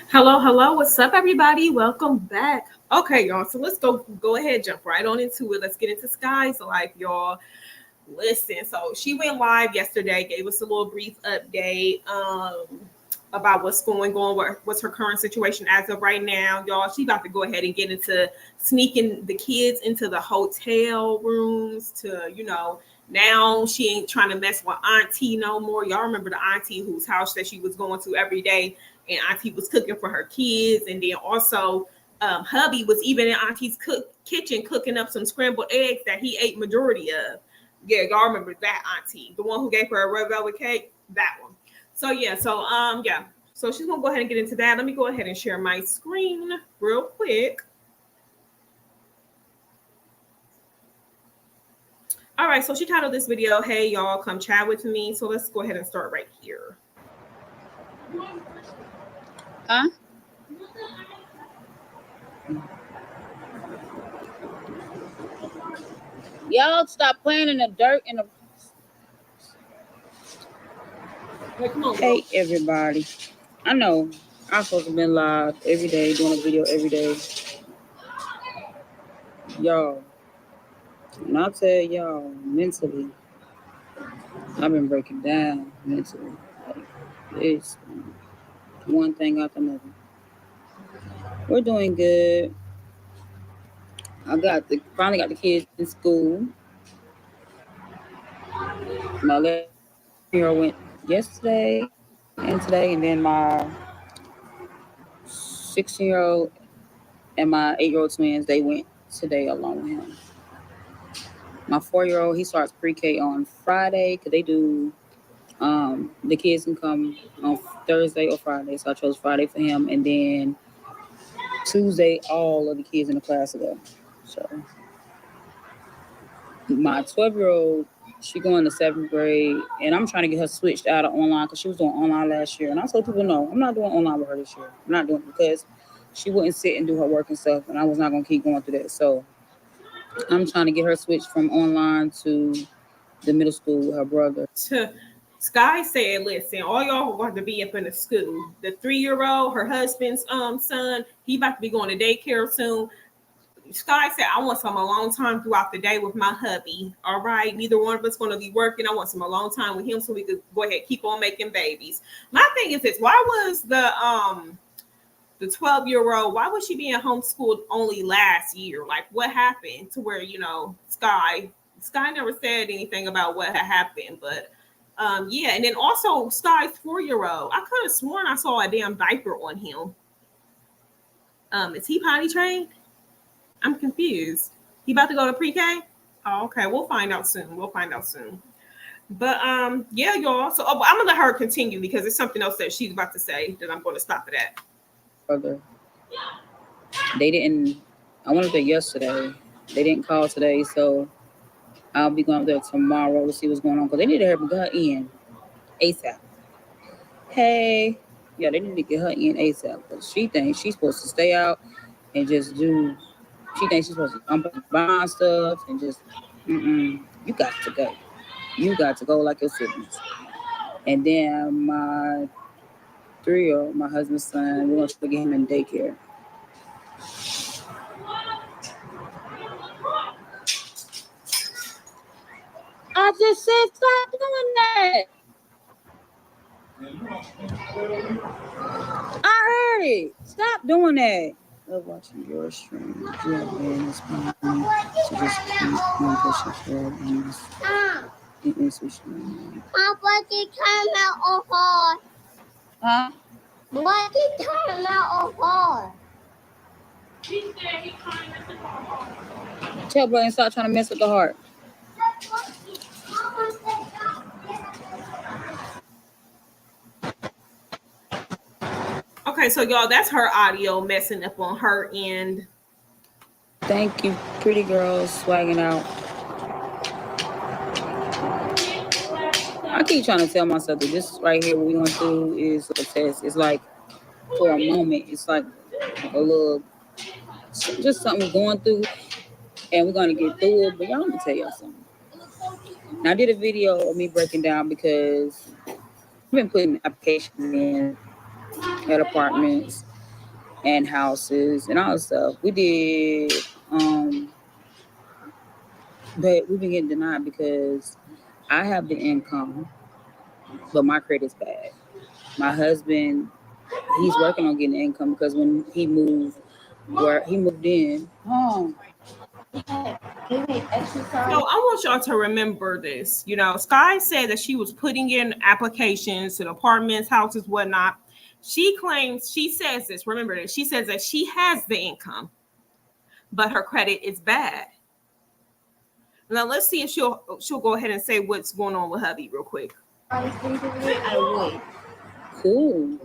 Hello, hello. What's up, everybody? Welcome back. Okay, y'all. So let's go ahead, jump right on into it. Let's get into Sky's life, y'all. Listen, so she went live yesterday, gave us a little brief update about what's going on, what's her current situation as of right now, y'all. She about to go ahead and get into sneaking the kids into the hotel rooms to, now she ain't trying to mess with Auntie no more. Y'all remember the Auntie whose house that she was going to every day, and Auntie was cooking for her kids, and then also Hubby was even in Auntie's kitchen cooking up some scrambled eggs that he ate majority of. Yeah, y'all remember that Auntie, the one who gave her a red velvet cake, that one. So yeah, yeah. So she's gonna go ahead and get into that. Let me go ahead and share my screen real quick. All right, so she titled this video, "Hey y'all, come chat with me." So let's go ahead and start right here. Huh? Y'all stop playing in the dirt in the. Hey, come on, Hey everybody. I know I'm supposed to be live every day, doing a video every day. Y'all. And I'll tell y'all mentally, I've been breaking down mentally. Like it's one thing after another. We're doing good. Finally got the kids in school. My 11-year-old went yesterday and today, and then my 16-year-old and my 8-year-old twins, they went today along with him. My 4-year-old, he starts pre-K on Friday because they do. The kids can come on Thursday or Friday, so I chose Friday for him, and then Tuesday all of the kids in the class will go. So my 12-year-old, she going to 7th grade, and I'm trying to get her switched out of online because she was doing online last year, and I told people no, I'm not doing online with her this year. I'm not doing it because she wouldn't sit and do her work and stuff, and I was not gonna keep going through that. So I'm trying to get her switched from online to the middle school with her brother. Sky said, "Listen, all y'all want to be up in the school. The 3-year-old, her husband's son, he about to be going to daycare soon. Sky said, I want some alone time throughout the day with my hubby. All right. Neither one of us going to be working. I want some alone time with him so we could go ahead keep on making babies. My thing is this, why was the 12-year-old, why was she being homeschooled only last year? Like what happened to where, Sky never said anything about what had happened, but yeah, and then also Sky's 4-year-old. I could have sworn I saw a damn diaper on him. Is he potty trained? I'm confused. He about to go to pre-K? Oh, okay. We'll find out soon. But yeah, y'all. So I'm gonna let her continue because it's something else that she's about to say that I'm going to stop it at. Brother, they didn't. I went up there yesterday. They didn't call today, so I'll be going up there tomorrow to see what's going on because they need to hurry her in ASAP. Hey, yeah, they need to get her in ASAP because she thinks she's supposed to stay out and just do. She thinks she's supposed to buy stuff and just. You got to go. You got to go like your siblings. And then my 3-year-old, my husband's son, we're gonna try to get him in daycare. I just said stop doing that. I heard it. Stop doing that. Love watching your stream. You have been inspiring me to just keep on pushing forward in this stream. Papa, they turn out on hard. Huh? What they turn out on hard? He said he's trying to mess with our heart. Tell brother and stop trying to mess with the heart. Okay, so y'all, that's her audio messing up on her end. Thank you, pretty girls, swagging out. I keep trying to tell myself that this right here, what we're going to do is a test. It's like for a moment, it's like a little, just something we're going through, and we're going to get through it. But y'all, let me tell y'all something. Now, I did a video of me breaking down because I've been putting applications in at apartments, and houses and all that stuff. We did, but we've been getting denied because I have the income, but my credit's bad. My husband, he's working on getting income because when he moved, where he moved in, So I want y'all to remember this. You know, Sky said that she was putting in applications to apartments, houses, whatnot. She claims, she says this, remember this, she says that she has the income, but her credit is bad. Now let's see if she'll go ahead and say what's going on with hubby real quick. I cool.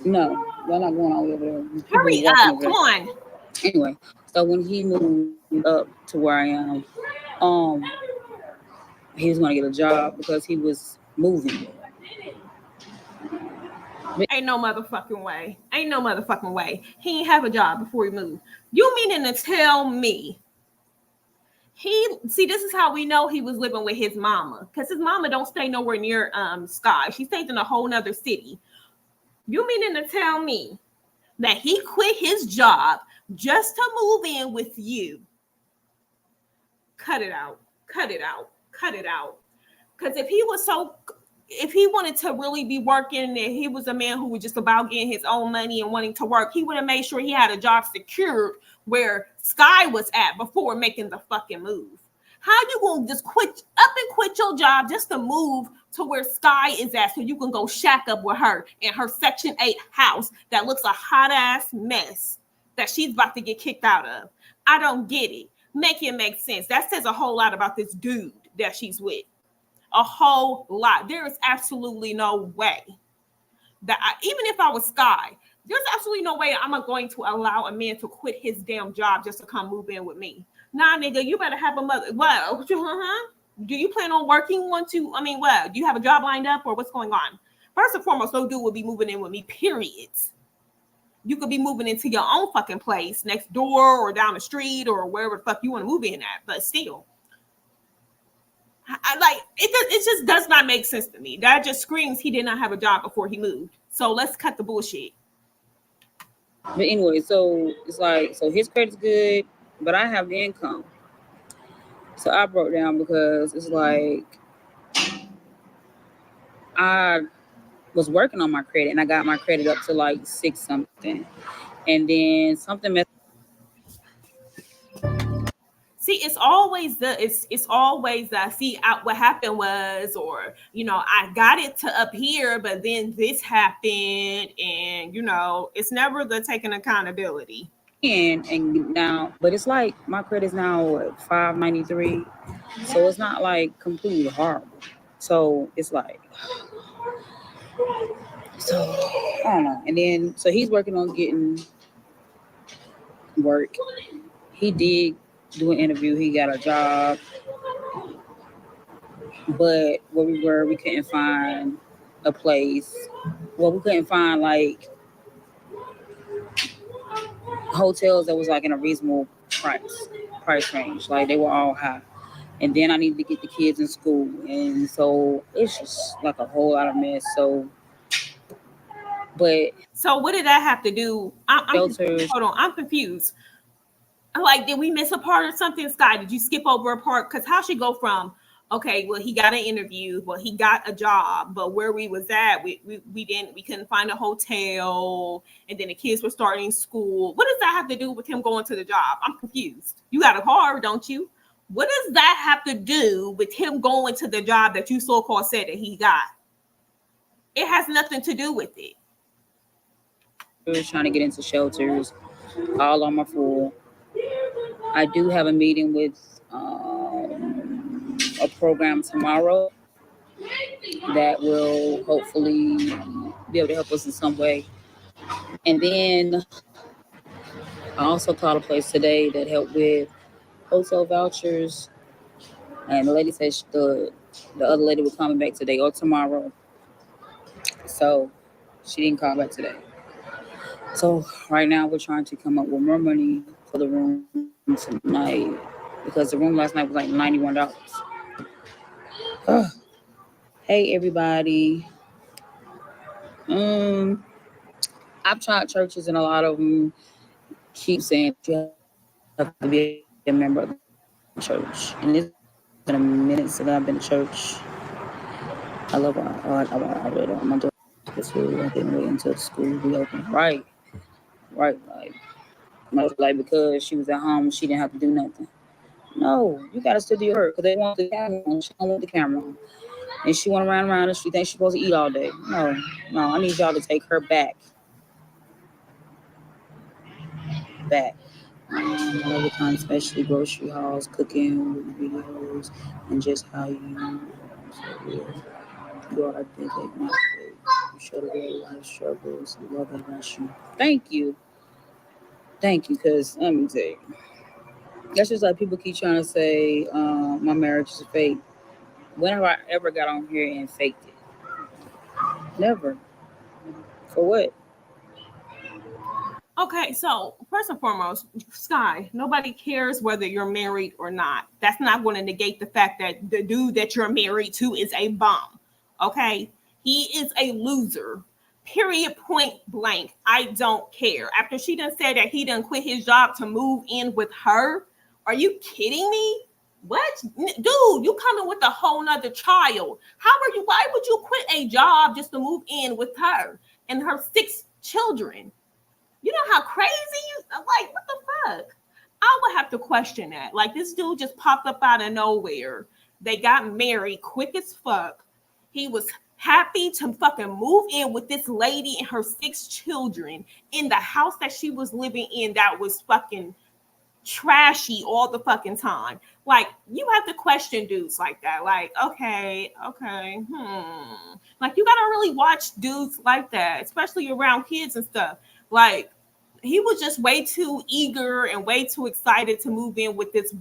No, we're not going all the way over there. People Hurry walking up, over come there. on. Anyway, so when he moved up to where I am, he was going to get a job because he was moving. Ain't no motherfucking way. Ain't no motherfucking way. He ain't have a job before he moved. You meaning to tell me this is how we know he was living with his mama, because his mama don't stay nowhere near Sky. She stays in a whole nother city. You meaning to tell me that he quit his job just to move in with you? Cut it out. Cut it out. Cut it out. Because if he wanted to really be working and he was a man who was just about getting his own money and wanting to work, he would have made sure he had a job secured where Sky was at before making the fucking move. How you gonna just quit your job just to move to where Sky is at so you can go shack up with her in her Section 8 house that looks a hot ass mess that she's about to get kicked out of? I don't get it. Make it make sense. That says a whole lot about this dude that she's with. A whole lot. There is absolutely no way that even if I was Sky, there's absolutely no way I'm going to allow a man to quit his damn job just to come move in with me. Nah, nigga, you better have a mother. Well, do you plan on working? Do you have a job lined up or what's going on? First and foremost, no dude will be moving in with me, period. You could be moving into your own fucking place next door or down the street or wherever the fuck you want to move in at, but still. It just does not make sense to me. That just screams he did not have a job before he moved. So let's cut the bullshit. But anyway, so it's like, so his credit's good, but I have the income. So I broke down because it's like I was working on my credit and I got my credit up to like 6 something. And then something messed. See, it's always that. See, what happened was, or I got it to up here, but then this happened, and it's never the taking accountability. And now, but it's like my credit's now at 593, so it's not like completely horrible. So it's like, so I don't know. And then so he's working on getting work. He did do an interview. He got a job, but where we were, we couldn't find a place. Well, we couldn't find like hotels that was like in a reasonable price range. Like they were all high. And then I needed to get the kids in school, and so it's just like a whole lot of mess. So what did that have to do? Hold on, I'm confused. Like, did we miss a part or something, Sky? Did you skip over a part? Because how she go from, okay, well, he got an interview, well, he got a job, but where we was at, we couldn't find a hotel, and then the kids were starting school. What does that have to do with him going to the job? I'm confused. You got a car, don't you? What does that have to do with him going to the job that you so-called said that he got? It has nothing to do with it. I was trying to get into shelters, all on my full. I do have a meeting with a program tomorrow that will hopefully be able to help us in some way. And then I also called a place today that helped with hotel vouchers. And the lady said the other lady was coming back today or tomorrow. So she didn't call back today. So right now we're trying to come up with more money for the room tonight because the room last night was like $91. Hey everybody. I've tried churches, and a lot of them keep saying you have to be a member of the church. And it's been a minute since I've been to church. I love I really don't. My daughter too. I didn't wait until school reopened. Right. Like my daughter, like because she was at home, she didn't have to do nothing. No, you gotta still do your work because they want the camera on. She don't want the camera on, and she went around and she thinks she's supposed to eat all day. No, I need y'all to take her back. All the time, especially grocery hauls, cooking videos, and just how you go out there, take my faith. You show the real life struggles, love and passion. Thank you, because let me tell you, that's just like people keep trying to say, my marriage is fake. When have I ever got on here and faked it? Never. For what? Okay, so first and foremost, Sky, nobody cares whether you're married or not. That's not going to negate the fact that the dude that you're married to is a bum. Okay, he is a loser. Period. Point blank. I don't care. After she done said that he done quit his job to move in with her, are you kidding me? What, dude? You coming with a whole nother child? How are you? Why would you quit a job just to move in with her and her 6 children? You know how crazy you like, what the fuck? I would have to question that. Like, this dude just popped up out of nowhere. They got married quick as fuck. He was happy to fucking move in with this lady and her 6 children in the house that she was living in that was fucking trashy all the fucking time. Like, you have to question dudes like that. Like, okay. Like, you gotta really watch dudes like that, especially around kids and stuff. Like, he was just way too eager and way too excited to move in with this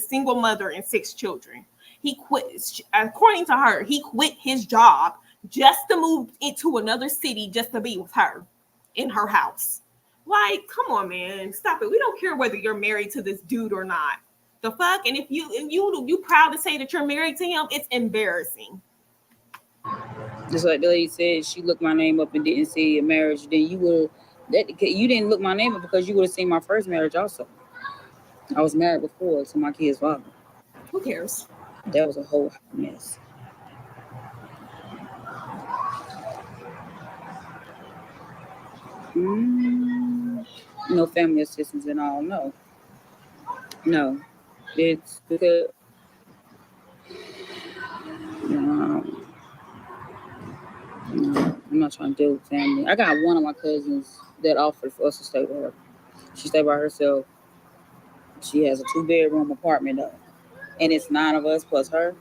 single mother and 6 children. He quit, according to her, he quit his job just to move into another city just to be with her in her house. Like, come on, man, stop it. We don't care whether you're married to this dude or not. The fuck? And if you proud to say that you're married to him, it's embarrassing. Just like the lady said, she looked my name up and didn't see a marriage. Then you didn't look my name up because you would have seen my first marriage also. I was married before to my kid's father. Who cares? That was a whole mess. No family assistance and all. No. It's because um, no, I'm not trying to deal with family. I got one of my cousins that offered for us to stay with her. She stayed by herself. She has a 2-bedroom apartment though, and it's 9 of us plus her.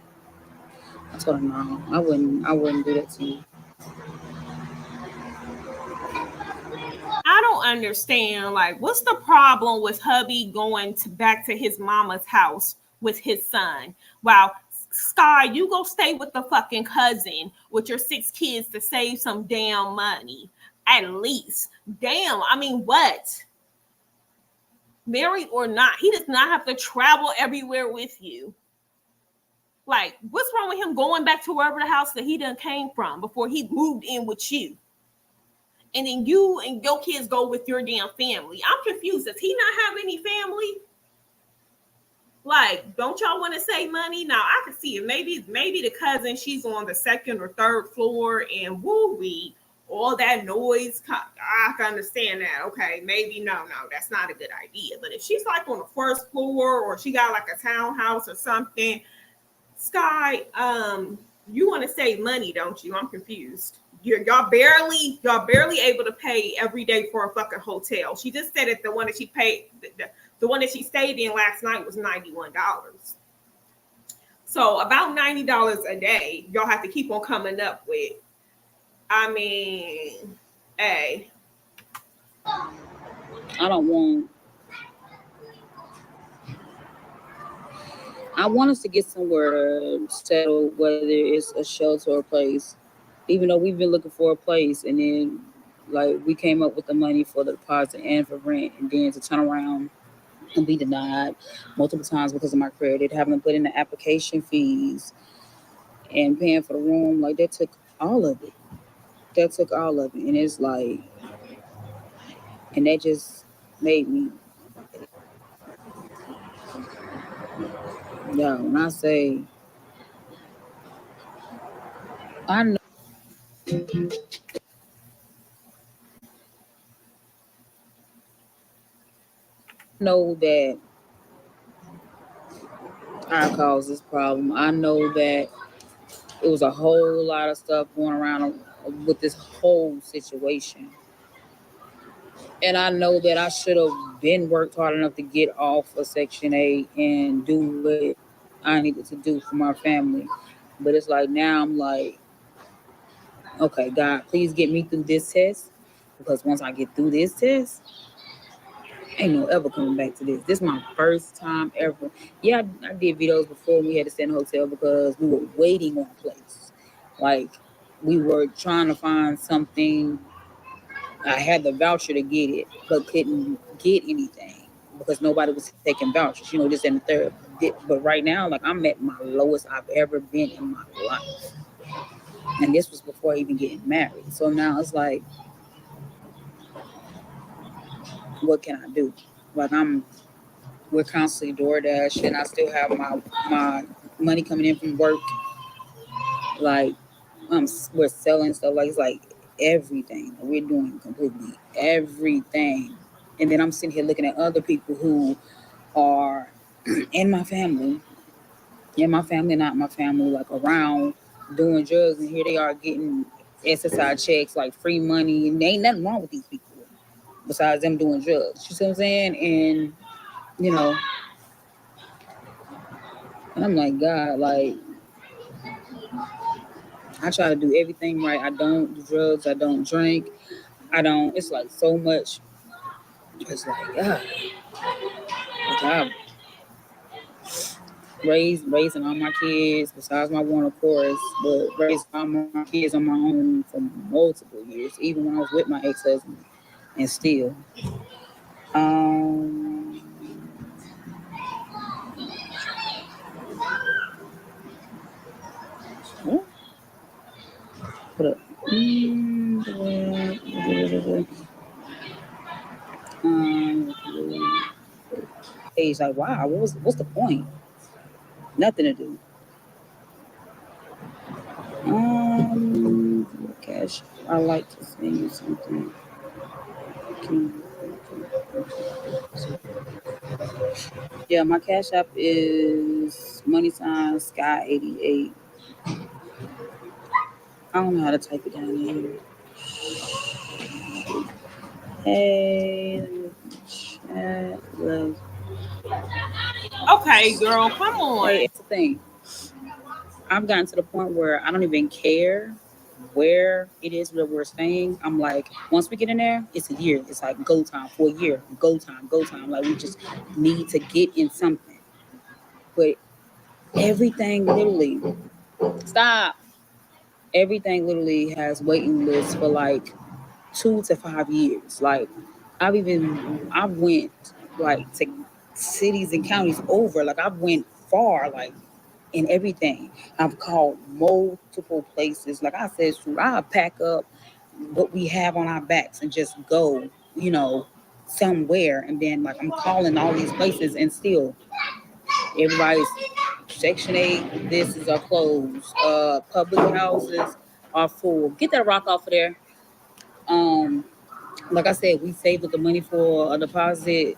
I told her no, I wouldn't do that to you. I don't understand. Like, what's the problem with hubby going back to his mama's house with his son? Wow, Sky, you go stay with the fucking cousin with your 6 kids to save some damn money. At least. Damn, I mean, what? Married or not, he does not have to travel everywhere with you. Like, what's wrong with him going back to wherever the house that he done came from before he moved in with you? And then you and your kids go with your damn family. I'm confused. Does he not have any family? Like, don't y'all want to save money? Now I can see it. Maybe the cousin, she's on the second or third floor, and woo wee, all that noise. I can understand that. Okay, maybe no, that's not a good idea. But if she's like on the first floor, or she got like a townhouse or something, Sky, you want to save money, don't you? I'm confused. Y'all barely able to pay every day for a fucking hotel. She just said that the one that she paid, the one that she stayed in last night was $91. So about $90 a day, y'all have to keep on coming up with. I mean, hey, I don't want. I want us to get somewhere to settle, whether it's a shelter or a place. Even though we've been looking for a place, and then like we came up with the money for the deposit and for rent, and then to turn around and be denied multiple times because of my credit, having to put in the application fees and paying for the room, like that took all of it. And it's like And that just made me, yo, when I say, I know that I caused this problem. I know that it was a whole lot of stuff going around with this whole situation. And I know that I should have been worked hard enough to get off of Section 8 and do what I needed to do for my family. But it's like now I'm like, okay, God, please get me through this test. Because once I get through this test, ain't no ever coming back to this. This is my first time ever. Yeah, I did videos before. We had to stay in a hotel because we were waiting on a place. Like we were trying to find something. I had the voucher to get it, but couldn't get anything because nobody was taking vouchers. This and the third. But right now, like I'm at my lowest I've ever been in my life, and this was before even getting married. So now it's like, what can I do? Like we're constantly DoorDash, and I still have my money coming in from work. Like we're selling stuff. Like it's like everything. We're doing completely everything. And then I'm sitting here looking at other people who are in my family, not my family, like around doing drugs, and here they are getting SSI checks, like free money, and there ain't nothing wrong with these people besides them doing drugs. You see what I'm saying? And you know, and I'm like, God, like I try to do everything right. I don't do drugs. I don't drink. I don't. It's like so much. It's like, God, like raising all my kids besides my one, of course, but raising all my kids on my own for multiple years, even when I was with my ex-husband, and still. Um, what? Put up. Um, Age like, wow, what's the point? Nothing to do. Cash. I like to send you something. Yeah, my cash app is money sign sky 88. I don't know how to type it down here. Hey, chat. Okay, girl, come Hey, on. it's the thing. I've gotten to the point where I don't even care where it is that we're staying. I'm like, once we get in there, it's a year. It's like go time for a year. Go time, go time. Like we just need to get in something. But everything literally, stop. Everything literally has waiting lists for like 2 to 5 years. Like I went like to cities and counties over. Like I went far. Like in everything. I've called multiple places. Like I said, shoot, I'll pack up what we have on our backs and just go, somewhere. And then like I'm calling all these places and still everybody's Section 8, this is are closed. Public houses are full. Get that rock off of there. Um, like I said, we saved up the money for a deposit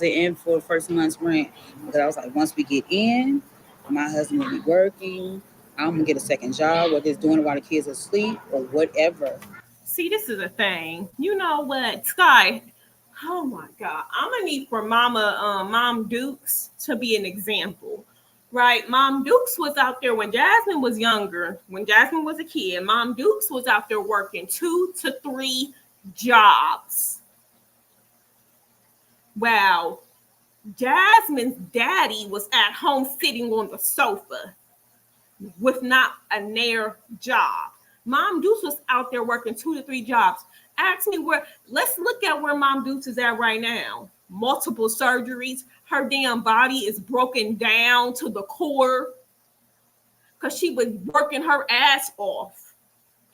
and for first month's rent. Because I was like, once we get in, my husband will be working. I'm gonna get a second job, whether it's doing it while the kids are asleep or whatever. See, this is a thing. You know what, Sky? Oh my God, I'm gonna need for Mom Dukes to be an example, right? Mom Dukes was out there when Jasmine was younger, when Jasmine was a kid. Mom Dukes was out there working 2 to 3 jobs. Wow, Jasmine's daddy was at home sitting on the sofa with not a near job. Mom Deuce was out there working 2 to 3 jobs. Ask me where, let's look at where Mom Deuce is at right now. Multiple surgeries. Her damn body is broken down to the core because she was working her ass off.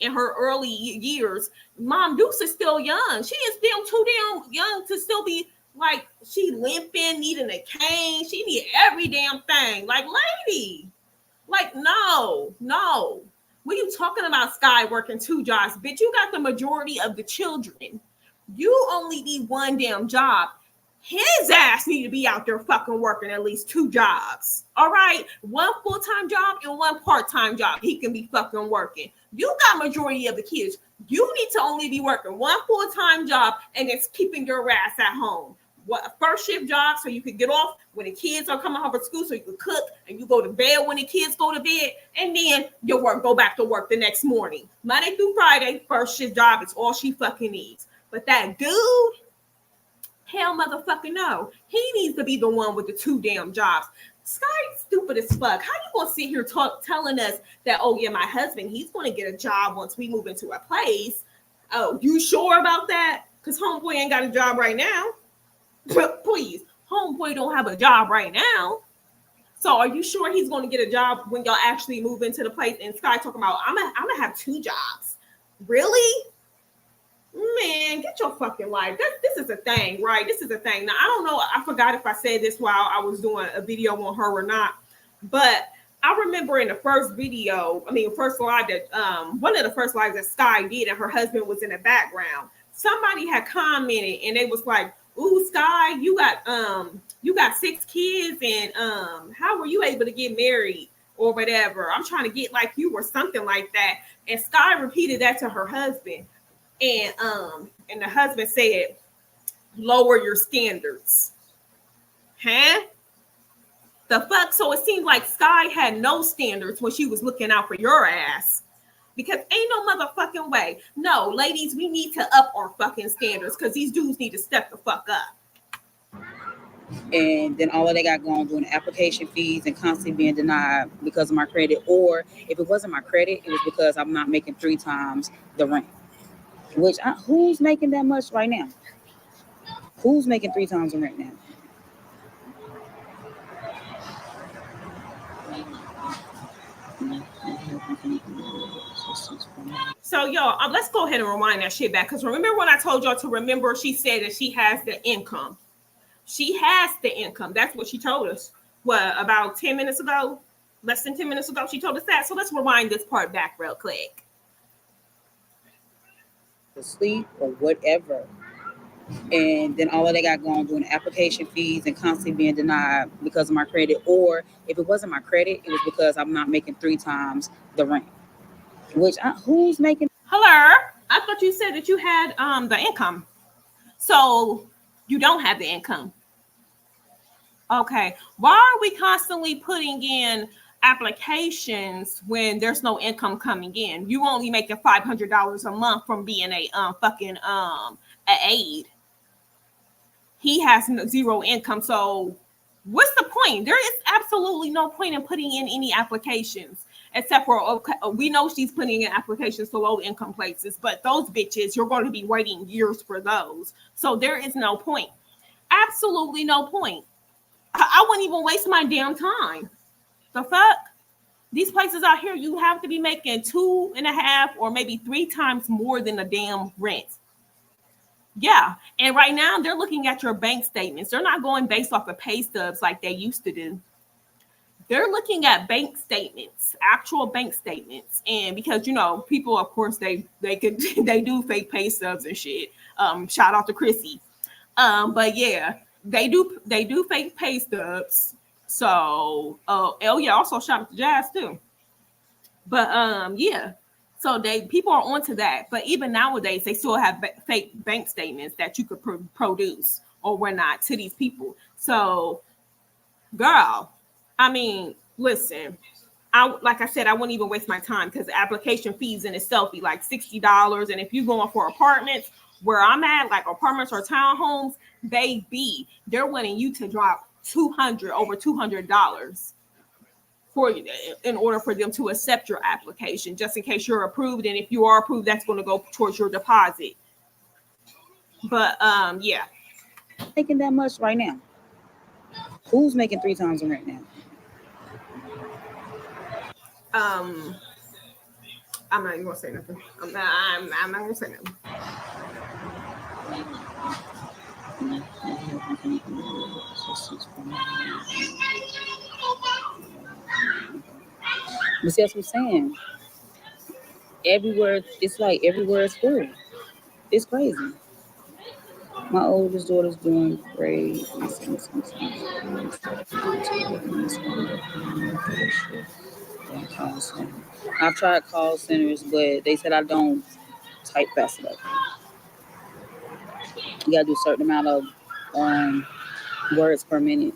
in her early years. Mom Deuce is still young. She is too damn young to still be like she limping, needing a cane. She need every damn thing. Like, lady, like, no. What are you talking about, Sky working 2 jobs? Bitch, you got the majority of the children. You only need one damn job. His ass need to be out there fucking working at least 2 jobs. All right? One full-time job and one part-time job. He can be fucking working. You got majority of the kids. You need to only be working one full-time job and it's keeping your ass at home. What, a first shift job so you could get off when the kids are coming home from school so you can cook and you go to bed when the kids go to bed, and then your work go back to work the next morning. Monday through Friday, first shift job is all she fucking needs. But that dude, hell motherfucking no. He needs to be the one with the 2 damn jobs. Sky's stupid as fuck. How you gonna sit here telling us that, oh yeah, my husband, he's gonna get a job once we move into a place? Oh, you sure about that? Because homeboy ain't got a job right now. Please, homeboy don't have a job right now. So are you sure he's going to get a job when y'all actually move into the place? And Sky talking about, I'm gonna have 2 jobs. Really? Man, get your fucking life. This is a thing, right? This is a thing. Now, I don't know. I forgot if I said this while I was doing a video on her or not. But I remember in the first first live that one of the first lives that Sky did, and her husband was in the background. Somebody had commented, and they was like, "Ooh, Sky, you got 6 kids, and how were you able to get married or whatever? I'm trying to get like you or something like that." And Sky repeated that to her husband, and the husband said, "Lower your standards." Huh? The fuck? So it seemed like Sky had no standards when she was looking out for your ass. Because ain't no motherfucking way. No, ladies, we need to up our fucking standards because these dudes need to step the fuck up. And then all of they got going doing application fees and constantly being denied because of my credit. Or if it wasn't my credit, it was because I'm not making 3 times the rent. Which, who's making that much right now? Who's making 3 times the rent now? So y'all, let's go ahead and rewind that shit back. Because remember when I told y'all to remember, she said that she has the income. She has the income. That's what she told us. What, about 10 minutes ago? Less than 10 minutes ago, she told us that. So let's rewind this part back real quick. Sleep or whatever. And then all of they got going doing application fees and constantly being denied because of my credit. Or if it wasn't my credit, it was because I'm not making 3 times the rent. Which, who's making? Hello, I thought you said that you had the income. So you don't have the income. Okay. Why are we constantly putting in applications when there's no income coming in? You only making $500 a month from being a fucking aide. He has 0 income. So what's the point? There is absolutely no point in putting in any applications, except for, okay, we know she's putting in applications to low income places, but those bitches, you're going to be waiting years for those. So there is no point. Absolutely no point. I wouldn't even waste my damn time. The fuck? These places out here, you have to be making 2.5 or maybe 3 times more than the damn rent. Yeah. And right now they're looking at your bank statements. They're not going based off of pay stubs like they used to do. They're looking at bank statements, actual bank statements. And because, you know, people, of course, they do fake pay stubs and shit. Shout out to Chrissy. But yeah, they do fake pay stubs. So yeah, also shout out to Jazz too. But yeah. So people are onto that. But even nowadays, they still have fake bank statements that you could produce or whatnot to these people. So, girl, I mean, listen, like I said, I wouldn't even waste my time because application fees in itself be like $60. And if you're going for apartments where I'm at, like apartments or townhomes, they're wanting you to drop over $200 in order for them to accept your application, just in case you're approved. And if you are approved, that's going to go towards your deposit. But yeah. Making that much right now? Who's making 3 times the rent now? I'm not even gonna say nothing. I'm not gonna say nothing. But see, that's what I'm saying. Everywhere, it's like everywhere is full. It's crazy. My oldest daughter's doing great. I've tried call centers, but they said I don't type fast enough. You gotta do a certain amount of words per minute.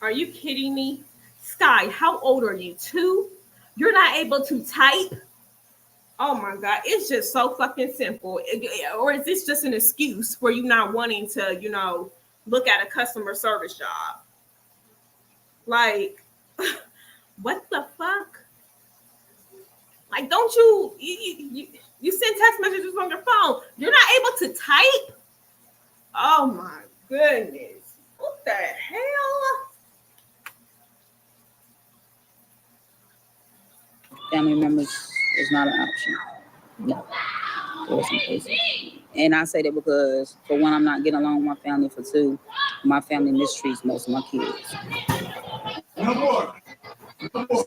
Are you kidding me? Sky, how old are you? 2? You're not able to type? Oh my God, it's just so fucking simple. Or is this just an excuse for you not wanting to, look at a customer service job? Like, what the fuck? Like, don't you send text messages on your phone? You're not able to type? Oh my goodness. What the hell? Family members is not an option. No, there are some cases. And I say that because, for one, I'm not getting along with my family. For two, my family mistreats most of my kids.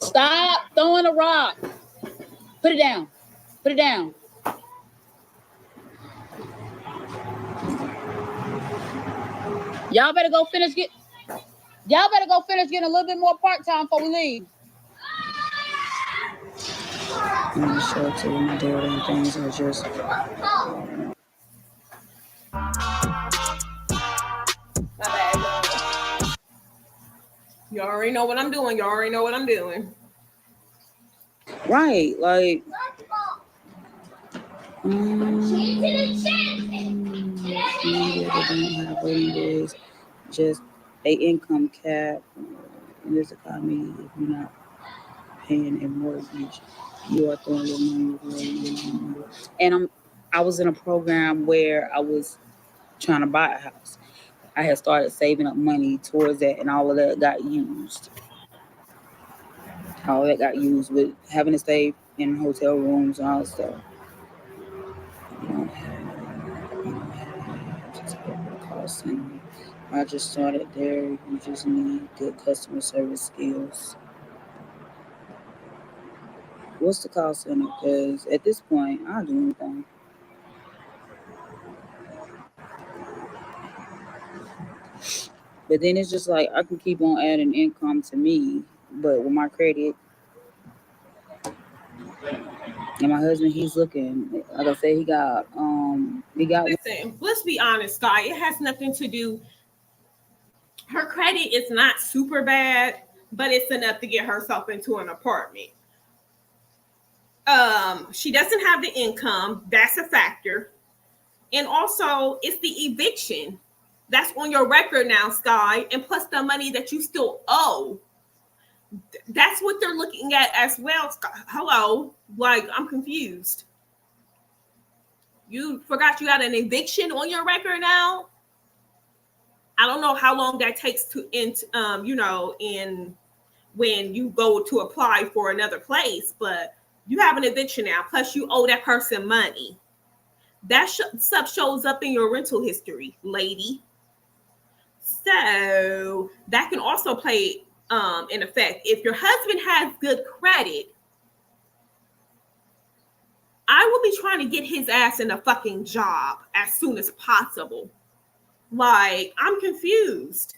Stop throwing a rock. Put it down. Put it down. Y'all better go finish getting a little bit more part-time before we leave. I'm gonna show it to you, my daughter, and things are just. My bad. You already know what I'm doing. Right, like. Just a income cap in this economy. If you're not paying a mortgage, you are throwing your money away. And I was in a program where I was trying to buy a house. I had started saving up money towards that, and all of that got used. All that got used with having to stay in hotel rooms and all that stuff. I just started there. You just need good customer service skills. What's the call center? Because at this point, I'll do anything. But then it's just like I can keep on adding income to me, but with my credit and my husband, he's looking. Like I said, he got. Listen, let's be honest, Sky. It has nothing to do. Her credit is not super bad, but it's enough to get herself into an apartment. She doesn't have the income. That's a factor. And also, it's the eviction that's on your record now, Sky, and plus the money that you still owe. That's what they're looking at as well, Sky. Hello, like, I'm confused. You forgot you got an eviction on your record now? I don't know how long that takes to in when you go to apply for another place, but you have an eviction now, plus you owe that person money. That stuff shows up in your rental history, lady. So that can also play in effect. If your husband has good credit, I will be trying to get his ass in a fucking job as soon as possible. Like, I'm confused.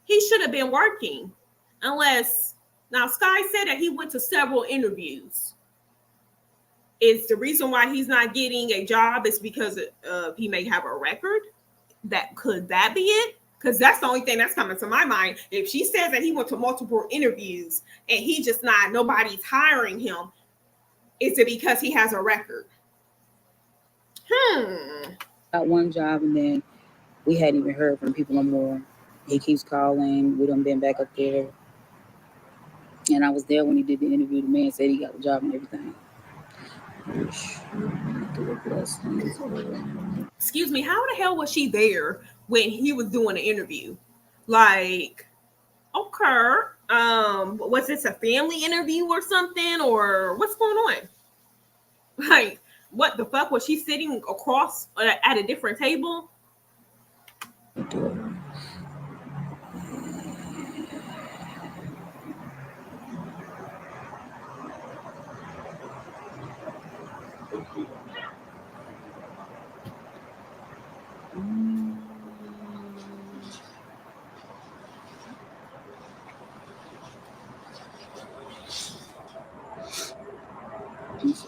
He should have been working. Unless, now Sky said that he went to several interviews. Is the reason why he's not getting a job is because he may have a record? Could that be it? Because that's the only thing that's coming to my mind. If she says that he went to multiple interviews and nobody's hiring him, is it because he has a record? Got one job, and then we hadn't even heard from people no more. He keeps calling. We done been back up there. And I was there when he did the interview. The man said he got the job and everything. Excuse me, how the hell was she there when he was doing the interview? Like, okay. Was this a family interview or something, or what's going on? Like, what the fuck? Was she sitting across at a different table?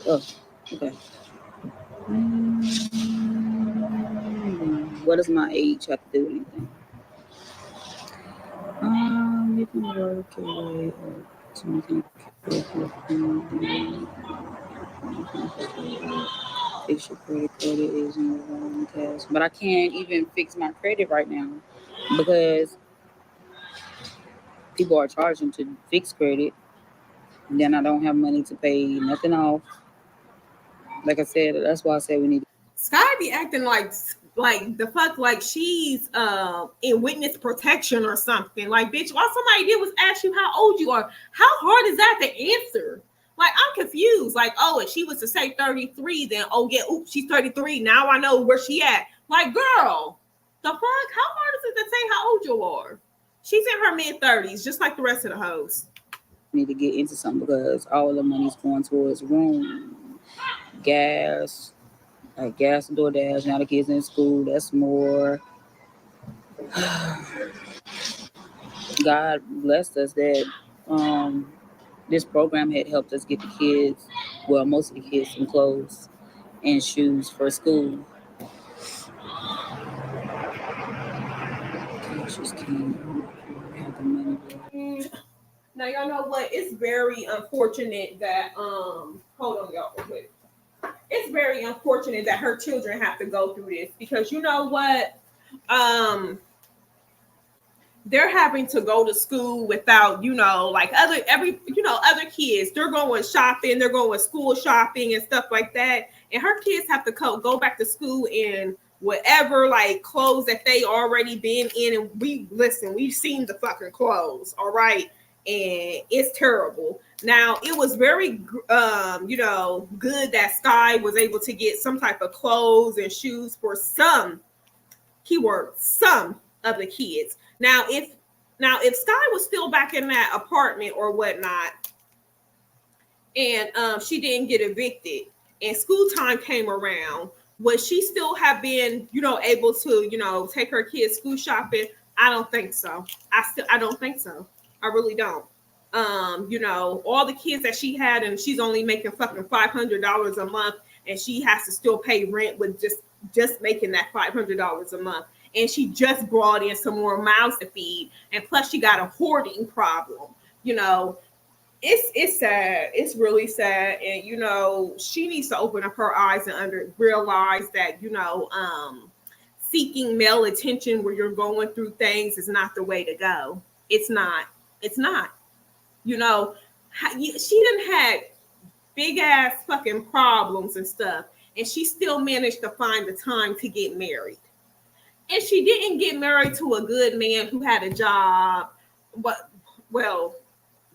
Oh, okay. What does my age have to do with anything? You can work away or something. Fix your credit. Credit is in the wrong test, but I can't even fix my credit right now because people are charging to fix credit. And then I don't have money to pay nothing off. Like I said, that's why I said we need. Sky be acting like the fuck, like she's in witness protection or something. Like, bitch, all somebody did was ask you how old you are. How hard is that to answer? Like, I'm confused. Like, oh, if she was to say 33, then oh yeah, oops, she's 33. Now I know where she at. Like, girl, the fuck? How hard is it to say how old you are? She's in her mid-30s, just like the rest of the hoes. Need to get into something because all the money's going towards room, gas, like gas and DoorDash. Now the kids in school, that's more. God blessed us that this program had helped us get the kids, well, most of the kids, some clothes and shoes for school. Just can't have the money. Now y'all know what? It's very unfortunate that hold on y'all real quick. It's very unfortunate that her children have to go through this because you know what? They're having to go to school without, like other kids. They're going shopping, they're going school shopping and stuff like that. And her kids have to go back to school in whatever like clothes that they already been in. And we've seen the fucking clothes, all right, and it's terrible. Now it was very good that Sky was able to get some type of clothes and shoes for some of the kids. Now if Sky was still back in that apartment or whatnot, and she didn't get evicted, and school time came around, would she still have been, able to, take her kids school shopping? I don't think so. I don't think so. I really don't. All the kids that she had, and she's only making fucking $500 a month, and she has to still pay rent with just making that $500 a month. And she just brought in some more mouths to feed, and plus she got a hoarding problem. It's sad. It's really sad, and she needs to open up her eyes and realize that seeking male attention where you're going through things is not the way to go. It's not. It's not. She done had big ass fucking problems and stuff, and she still managed to find the time to get married. And she didn't get married to a good man who had a job, but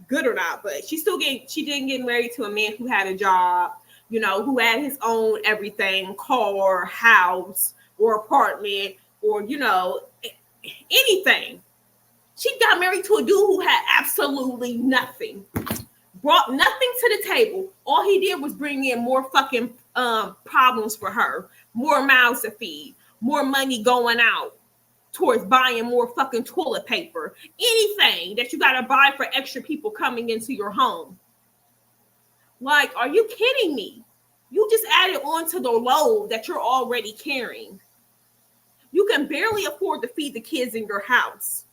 good or not, but she didn't get married to a man who had a job, who had his own everything, car, house, or apartment, or anything. She got married to a dude who had absolutely nothing, brought nothing to the table. All he did was bring in more fucking problems for her, more mouths to feed, more money going out towards buying more fucking toilet paper, anything that you got to buy for extra people coming into your home. Like, are you kidding me? You just added on to the load that you're already carrying. You can barely afford to feed the kids in your house.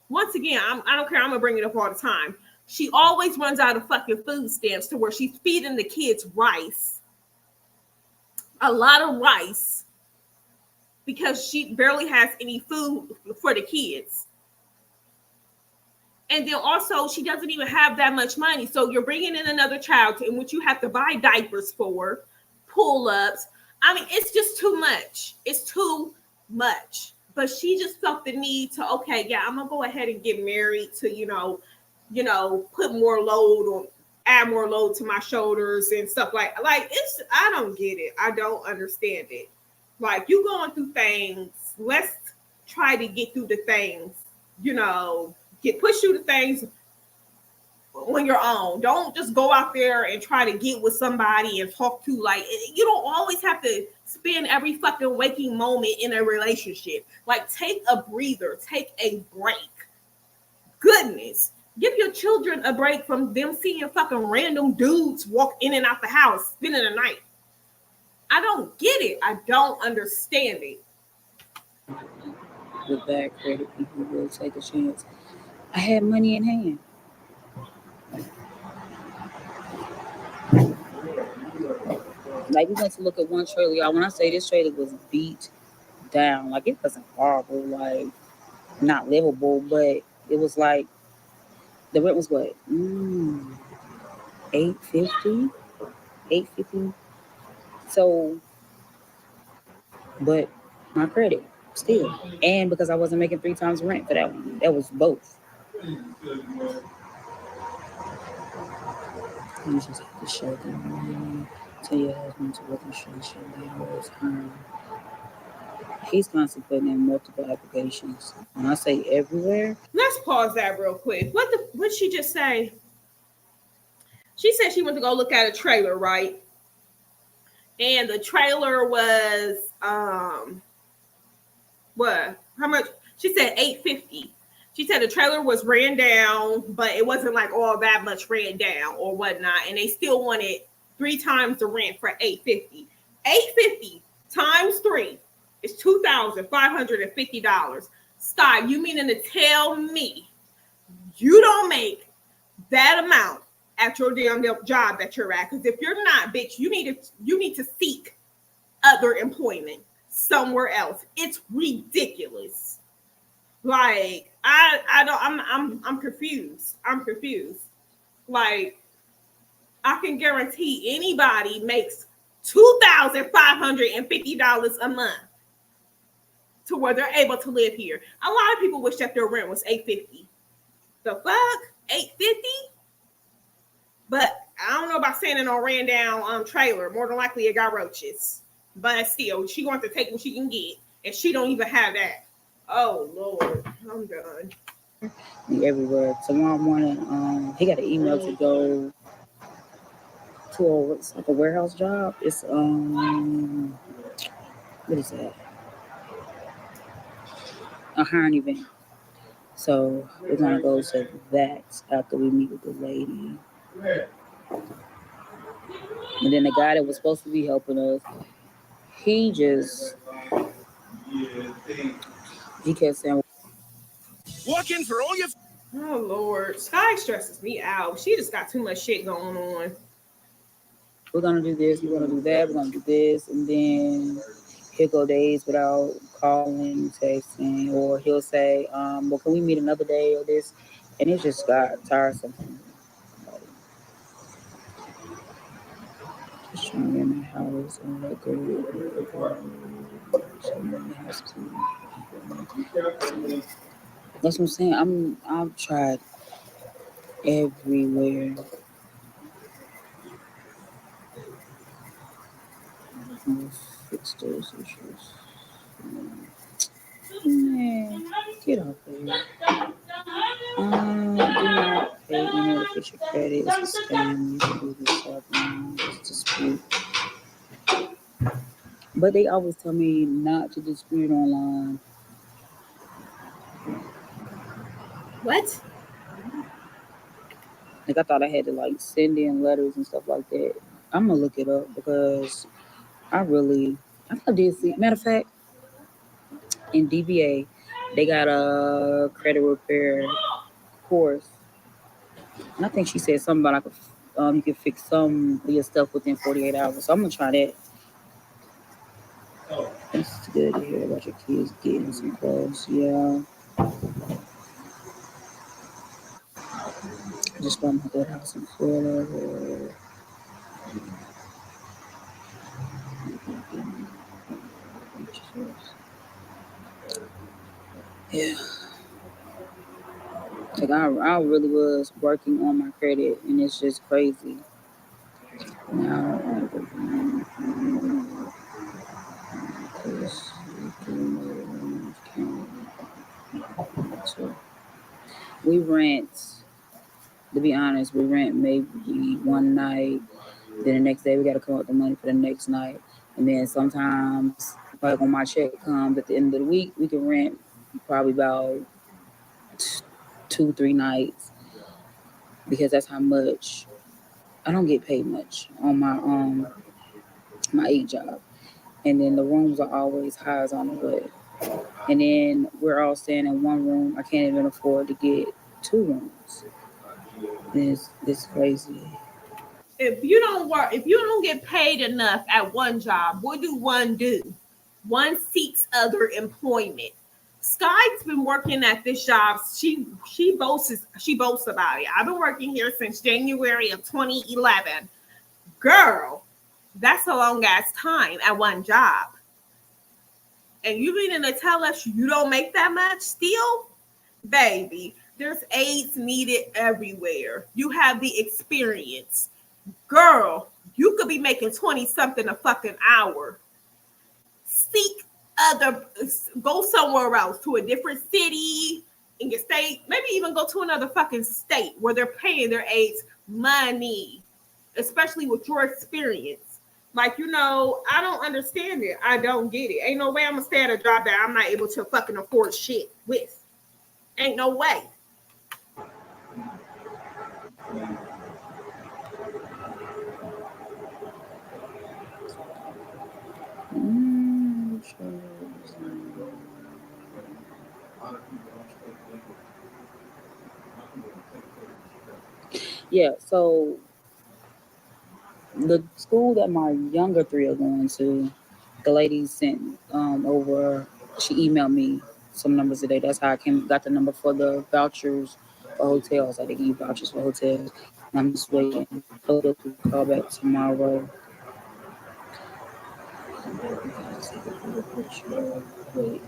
Once again, I don't care. I'm going to bring it up all the time. She always runs out of fucking food stamps to where she's feeding the kids rice. A lot of rice. Because she barely has any food for the kids. And then also, she doesn't even have that much money. So you're bringing in another child in which you have to buy diapers for, pull-ups. I mean, it's just too much. It's too much. But she just felt the need to, okay, yeah, I'm going to go ahead and get married to, put more load on, add more load to my shoulders and stuff like it's. I don't get it. I don't understand it. Like you going through things. Let's try to get through the things. Get push through the things on your own. Don't just go out there and try to get with somebody and talk to like you don't always have to spend every fucking waking moment in a relationship. Like take a breather, take a break. Goodness. Give your children a break from them seeing fucking random dudes walk in and out the house spending the night. I don't get it. I don't understand it. With bad credit, people will take a chance. I had money in hand. Like we went to look at one trailer, y'all. When I say this trailer was beat down, like it wasn't horrible, like not livable, but it was like the rent was what? 850, 850. So, but my credit still, and because I wasn't making 3 times rent for that one, that was both. You just have to show them. Tell your husband to work and show them all the time. He's constantly putting in multiple applications. When I say everywhere, Let's pause that real quick. What did she just say? She said she went to go look at a trailer, right? And the trailer was what? How much? She said 850. She said the trailer was ran down, but it wasn't like all that much ran down or whatnot, and they still wanted 3 times the rent for 850. 850 times 3 is $2,550. Sky, you meaning to tell me you don't make that amount at your damn job that you're at? Because if you're not, bitch, you need to seek other employment somewhere else. It's ridiculous. Like I don't I'm confused. I'm confused. Like I can guarantee anybody makes $2,550 a month to where they're able to live here. A lot of people wish that their rent was $850. The fuck? $850? But I don't know about standing on ran down trailer. More than likely it got roaches. But still, she wants to take what she can get, and she don't even have that. Oh Lord, I'm done. everywhere. Tomorrow morning, he got an email to go to it's like a warehouse job. It's what is that? A hiring event. So we're gonna go to that after we meet with the lady. And then the guy that was supposed to be helping us, he just he kept saying, Walking for all your. Oh Lord, Sky stresses me out. She just got too much shit going on. we're gonna do this, we're gonna do that, we're gonna do this, and then he'll go days without calling, texting, or he'll say, well, can we meet another day or this? And it just got tiresome. Like, just trying to get in the house and let go. That's what I'm saying. I've tried everywhere. Fix those issues. Man, get off there. Do not pay any to fix your credit. It's a scam. You can do this stuff now. It's dispute. But they always tell me not to dispute online. What? Like I thought I had to like send in letters and stuff like that. I'm gonna look it up because I did see. Matter of fact, in DBA, they got a credit repair course, and I think she said something about you can fix some of your stuff within 48 hours. So I'm gonna try that. It's good to hear about your kids getting some clothes. Yeah, I just bought my good house in Florida. Yeah, Like I really was working on my credit, and it's just crazy. Now, we rent. To be honest, we rent maybe one night. Then the next day we got to come up with the money for the next night. And then sometimes, like when my check comes at the end of the week, we can rent probably about 2-3 nights because that's how much. I don't get paid much on my 8 job. And then the rooms are always highs on the wood. And then we're all staying in one room. I can't even afford to get 2 rooms. It's crazy. If you don't work, if you don't get paid enough at one job, what do? One seeks other employment. Sky's been working at this job. She boasts about it. I've been working here since January of 2011. Girl, that's a long ass time at one job. And you meaning to tell us you don't make that much still? Baby, there's aides needed everywhere. You have the experience. Girl, you could be making 20 something a fucking hour. Seek other, go somewhere else to a different city in your state, maybe even go to another fucking state where they're paying their aides money, especially with your experience. Like, I don't understand it. I don't get it. Ain't no way I'm gonna stay at a job that I'm not able to fucking afford shit with. Ain't no way. Yeah, so the school that my younger 3 are going to, the lady sent over. She emailed me some numbers today. That's how I got the number for the vouchers for hotels. I didn't give vouchers for hotels. And I'm just waiting for the to call back tomorrow. Wait.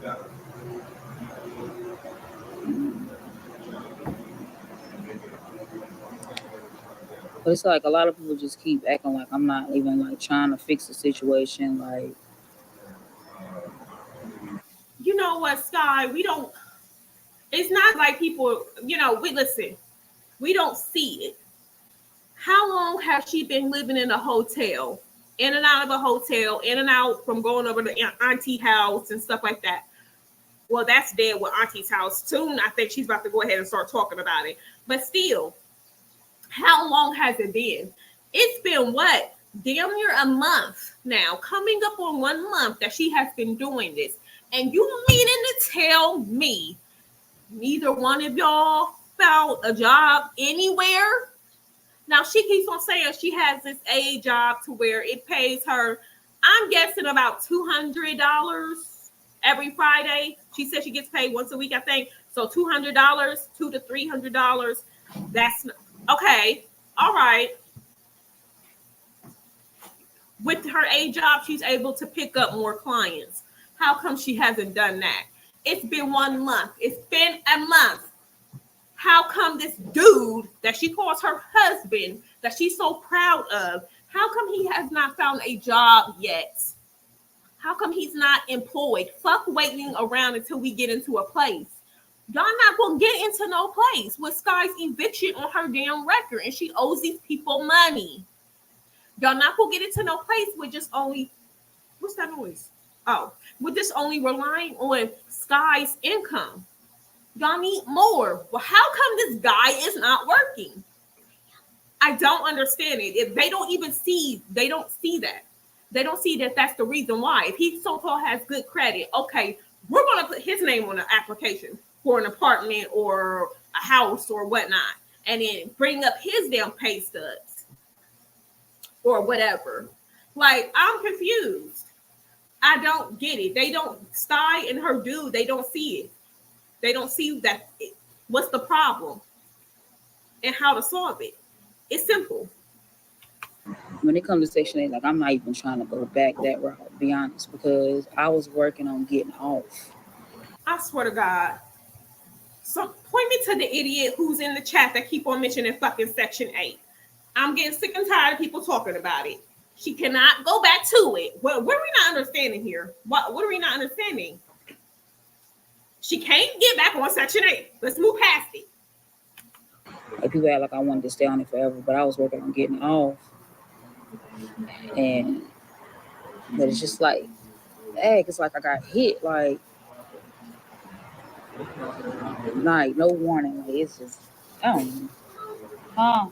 But it's like a lot of people just keep acting like I'm not even like trying to fix the situation. Like, You know what, Sky? It's not like people, we don't see it. How long has she been living in a hotel? In and out of a hotel, in and out from going over to Auntie house and stuff like that. Well, that's dead with Auntie's house. Soon, I think she's about to go ahead and start talking about it. But still, how long has it been? It's been what? Damn near a month now, coming up on 1 month that she has been doing this. And you meaning to tell me neither one of y'all found a job anywhere? Now she keeps on saying she has this a job to where it pays her, I'm guessing about $200 every Friday. She said she gets paid once a week, I think. So $200, $200 to $300. That's okay. All right. With her a job, she's able to pick up more clients. How come she hasn't done that? It's been 1 month. It's been a month. How come this dude that she calls her husband, that she's so proud of, how come he has not found a job yet? How come he's not employed? Fuck waiting around until we get into a place. Y'all not gonna get into no place with Sky's eviction on her damn record, and she owes these people money. Y'all not gonna get into no place with just only, what's that noise? Oh, with just only relying on Sky's income. Y'all need more. Well, how come this guy is not working? I don't understand it. If they don't see that. They don't see that that's the reason why. If he so-called has good credit, okay, we're going to put his name on the application for an apartment or a house or whatnot, and then bring up his damn pay stubs or whatever. Like, I'm confused. I don't get it. They don't, Sky and her dude, they don't see it. They don't see that. What's the problem and how to solve it? It's simple. when it comes to Section 8, like I'm not even trying to go back that route, to be honest, because I was working on getting off. I swear to God. So point me to the idiot who's in the chat that keep on mentioning fucking Section 8. I'm getting sick and tired of people talking about it. She cannot go back to it. What are we not understanding here? What are we not understanding? She can't get back on Section 8. Let's move past it. Like people act like I wanted to stay on it forever, but I was working on getting off. But it's just like, heck, it's like I got hit, like no warning. Like it's just, I don't know. Huh?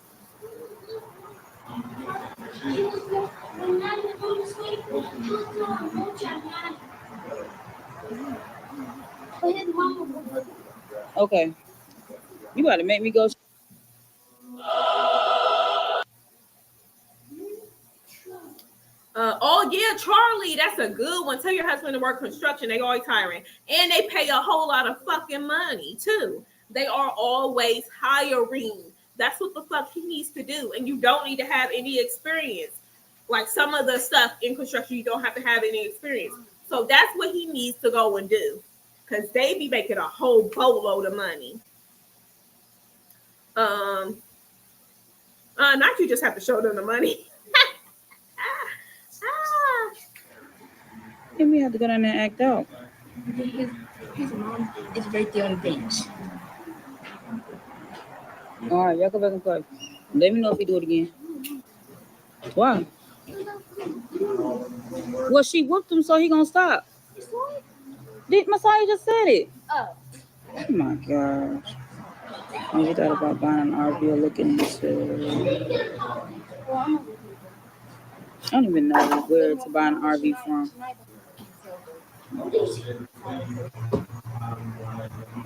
Okay. You gotta make me go. Oh yeah, Charlie, that's a good one. Tell your husband to work construction. They always hiring, and they pay a whole lot of fucking money too. They are always hiring. That's what the fuck he needs to do, and you don't need to have any experience. Like some of the stuff in construction, you don't have to have any experience. So that's what he needs to go and do, because they be making a whole boatload of money. Not you just have to show them the money. And we have to go down there and act out. His mom is right there on the bench. All right, y'all go back and play. Let me know if you do it again. Why? Well, she whooped him, so he gonna stop. Did Messiah just said it? Oh. Oh my gosh. Have you thought about buying an RV or looking into? I don't even know where to buy an RV from.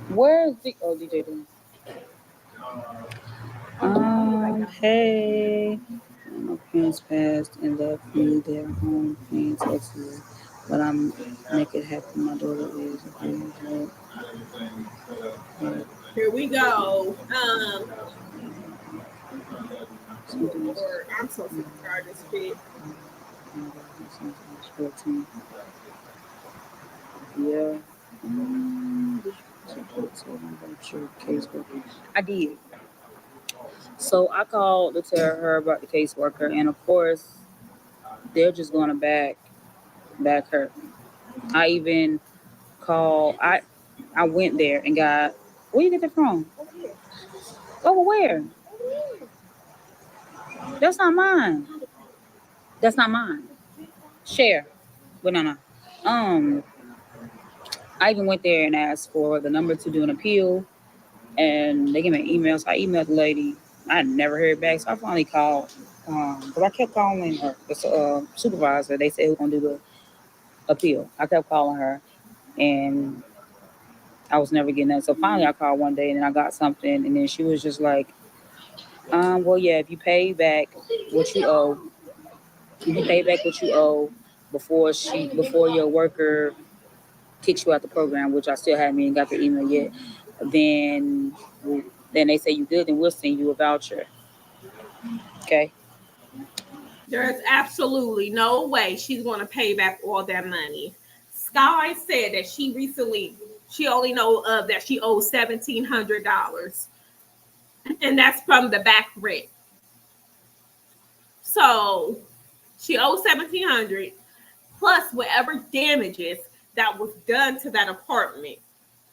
Where's the DJ doing? Hey. My parents passed and left me their home in Texas, but I'm make it happen. My daughter is. Here we go. Something Lord, I'm so sick and tired of this shit. 14. Yeah. I did. So I called to tell her about the caseworker, and of course, they're just going to back her. I even called. I went there and got. Where you get that from? Over where? That's not mine. That's not mine. Share. But no. I even went there and asked for the number to do an appeal, and they gave me an email. So I emailed the lady. I never heard back, so I finally called. But I kept calling her, the supervisor. They said who's gonna do the appeal. I kept calling her, and I was never getting that. So finally, I called one day, and then I got something, and then she was just like, well, yeah, if you pay back what you owe, before your worker kicks you out the program, which I still haven't even got the email yet, then they say you good, then we'll send you a voucher. Okay. There's absolutely no way she's going to pay back all that money. Sky said that she only know of that she owes $1,700, and that's from the back rent. So she owes $1,700 plus whatever damages that was done to that apartment.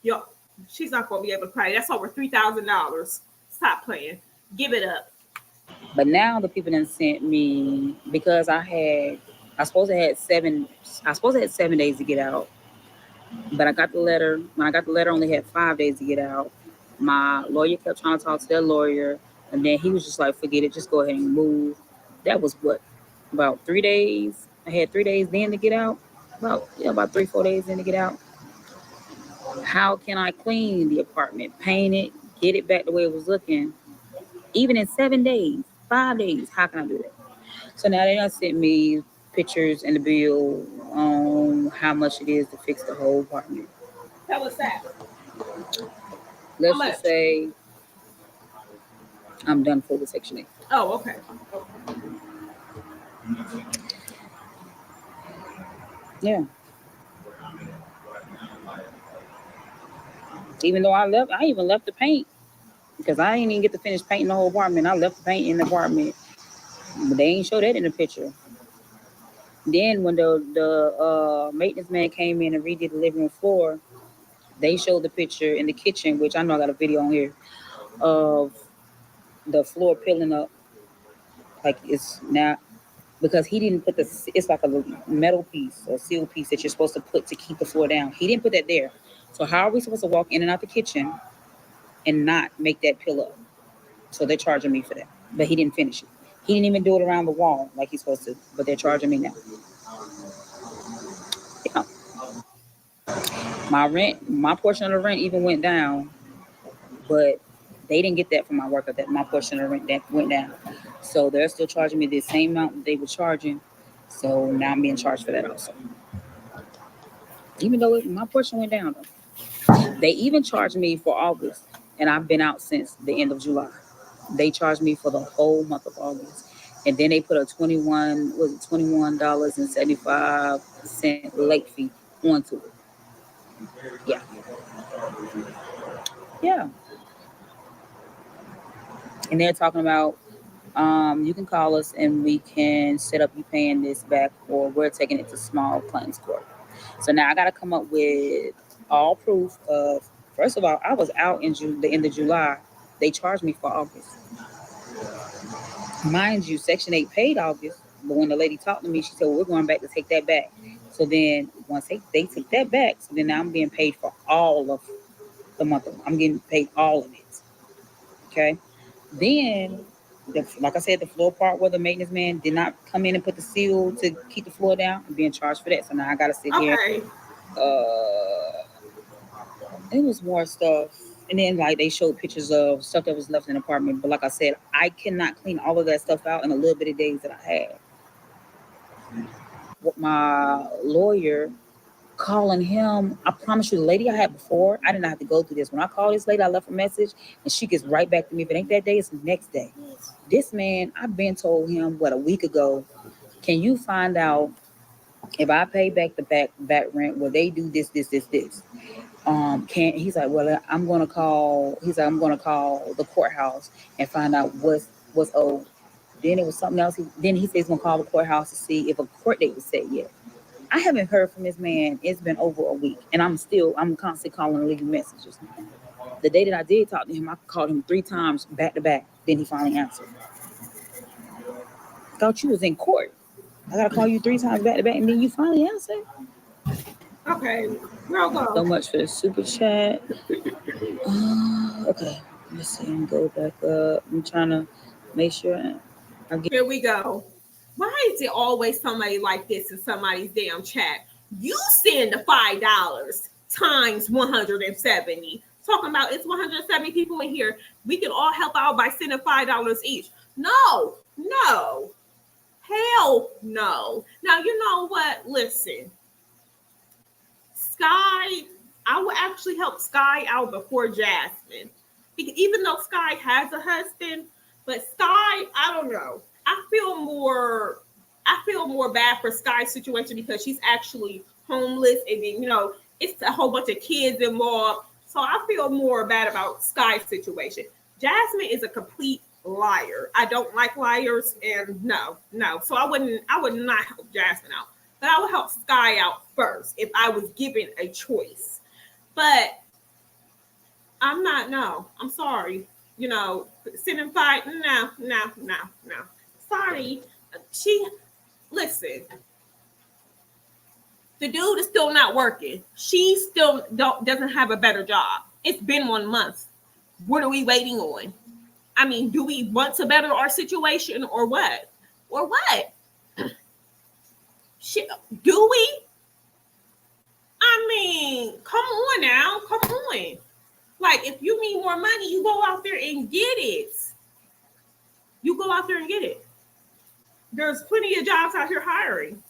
Yo, she's not going to be able to pay. That's over $3,000. Stop playing. Give it up. But now the people that sent me, because I supposed to have 7 days to get out. But I got the letter. When I got the letter, I only had 5 days to get out. My lawyer kept trying to talk to their lawyer, and then he was just like, forget it, just go ahead and move. That was about 3 days. I had 3 days then to get out. About 3-4 days then to get out. How can I clean the apartment, paint it, get it back the way it was looking? Even in 7 days, 5 days, how can I do that? So now they done sent me pictures and the bill on how much it is to fix the whole apartment. Tell us that. Let's just say I'm done for the Section 8. Oh, okay. Yeah. Even though I even left the paint because I didn't even get to finish painting the whole apartment. I left the paint in the apartment, but they ain't show that in the picture. Then when the maintenance man came in and redid the living room floor, they showed the picture in the kitchen, which I know I got a video on here of the floor peeling up like it's now because he didn't put it's like a metal piece, a steel piece that you're supposed to put to keep the floor down. He didn't put that there. So how are we supposed to walk in and out the kitchen and not make that peel up? So they're charging me for that. But he didn't finish it. He didn't even do it around the wall like he's supposed to, but they're charging me now. Yeah. My portion of the rent even went down, but they didn't get that from my worker. That my portion of the rent that went down. So they're still charging me the same amount that they were charging. So now I'm being charged for that also. Even though my portion went down though. They even charged me for August, and I've been out since the end of July. They charged me for the whole month of August. And then they put a $21.75 late fee onto it. Yeah. Yeah. And they're talking about you can call us and we can set up you paying this back, or we're taking it to small claims court. So now I got to come up with all proof of, first of all, I was out in the end of July. They charged me for August. Mind you, Section 8 paid August, but when the lady talked to me, she said, well, we're going back to take that back. So then once they took that back, so then now I'm being paid for all of the month. I'm getting paid all of it. Okay. Then, like I said, the floor part where the maintenance man did not come in and put the seal to keep the floor down, I'm being charged for that. So now I got to sit here. It was more stuff. And then, like, they showed pictures of stuff that was left in the apartment. But like I said, I cannot clean all of that stuff out in a little bit of days that I had. With my lawyer calling him, I promise you, the lady I had before, I did not have to go through this. When I called this lady, I left a message, and she gets right back to me. If it ain't that day, it's the next day. This man, I've been told him, a week ago, can you find out if I pay back the back rent, will they do this? He's like, well, I'm gonna call the courthouse and find out what's owed. Then it was something else. Then he says he's gonna call the courthouse to see if a court date was set yet. I haven't heard from this man. It's been over a week, and I'm constantly calling and leaving messages. The day that I did talk to him, I called him 3 times back to back. Then he finally answered. Thought you was in court. I gotta call you 3 times back to back, and then you finally answered. Okay, girl, go. So much for the super chat. Okay, let's see. I'm go back up. I'm trying to make sure. Here we go. Why is it always somebody like this in somebody's damn chat? You send the $5 times 170. Talking about it's 170 people in here. We can all help out by sending $5 each. No. Hell no. Now, you know what? Listen. Sky, I would actually help Sky out before Jasmine. Even though Sky has a husband, but Sky, I don't know. I feel more bad for Sky's situation because she's actually homeless, and then it's a whole bunch of kids involved. So I feel more bad about Sky's situation. Jasmine is a complete liar. I don't like liars, and no. So I would not help Jasmine out. But I would help Sky out first if I was given a choice. But I'm not, no. I'm sorry. Sitting fight, no. Sorry. Listen. The dude is still not working. She still doesn't have a better job. It's been 1 month. What are we waiting on? I mean, do we want to better our situation or what? Do we? I mean, come on now. Come on. Like, if you need more money, you go out there and get it. There's plenty of jobs out here hiring.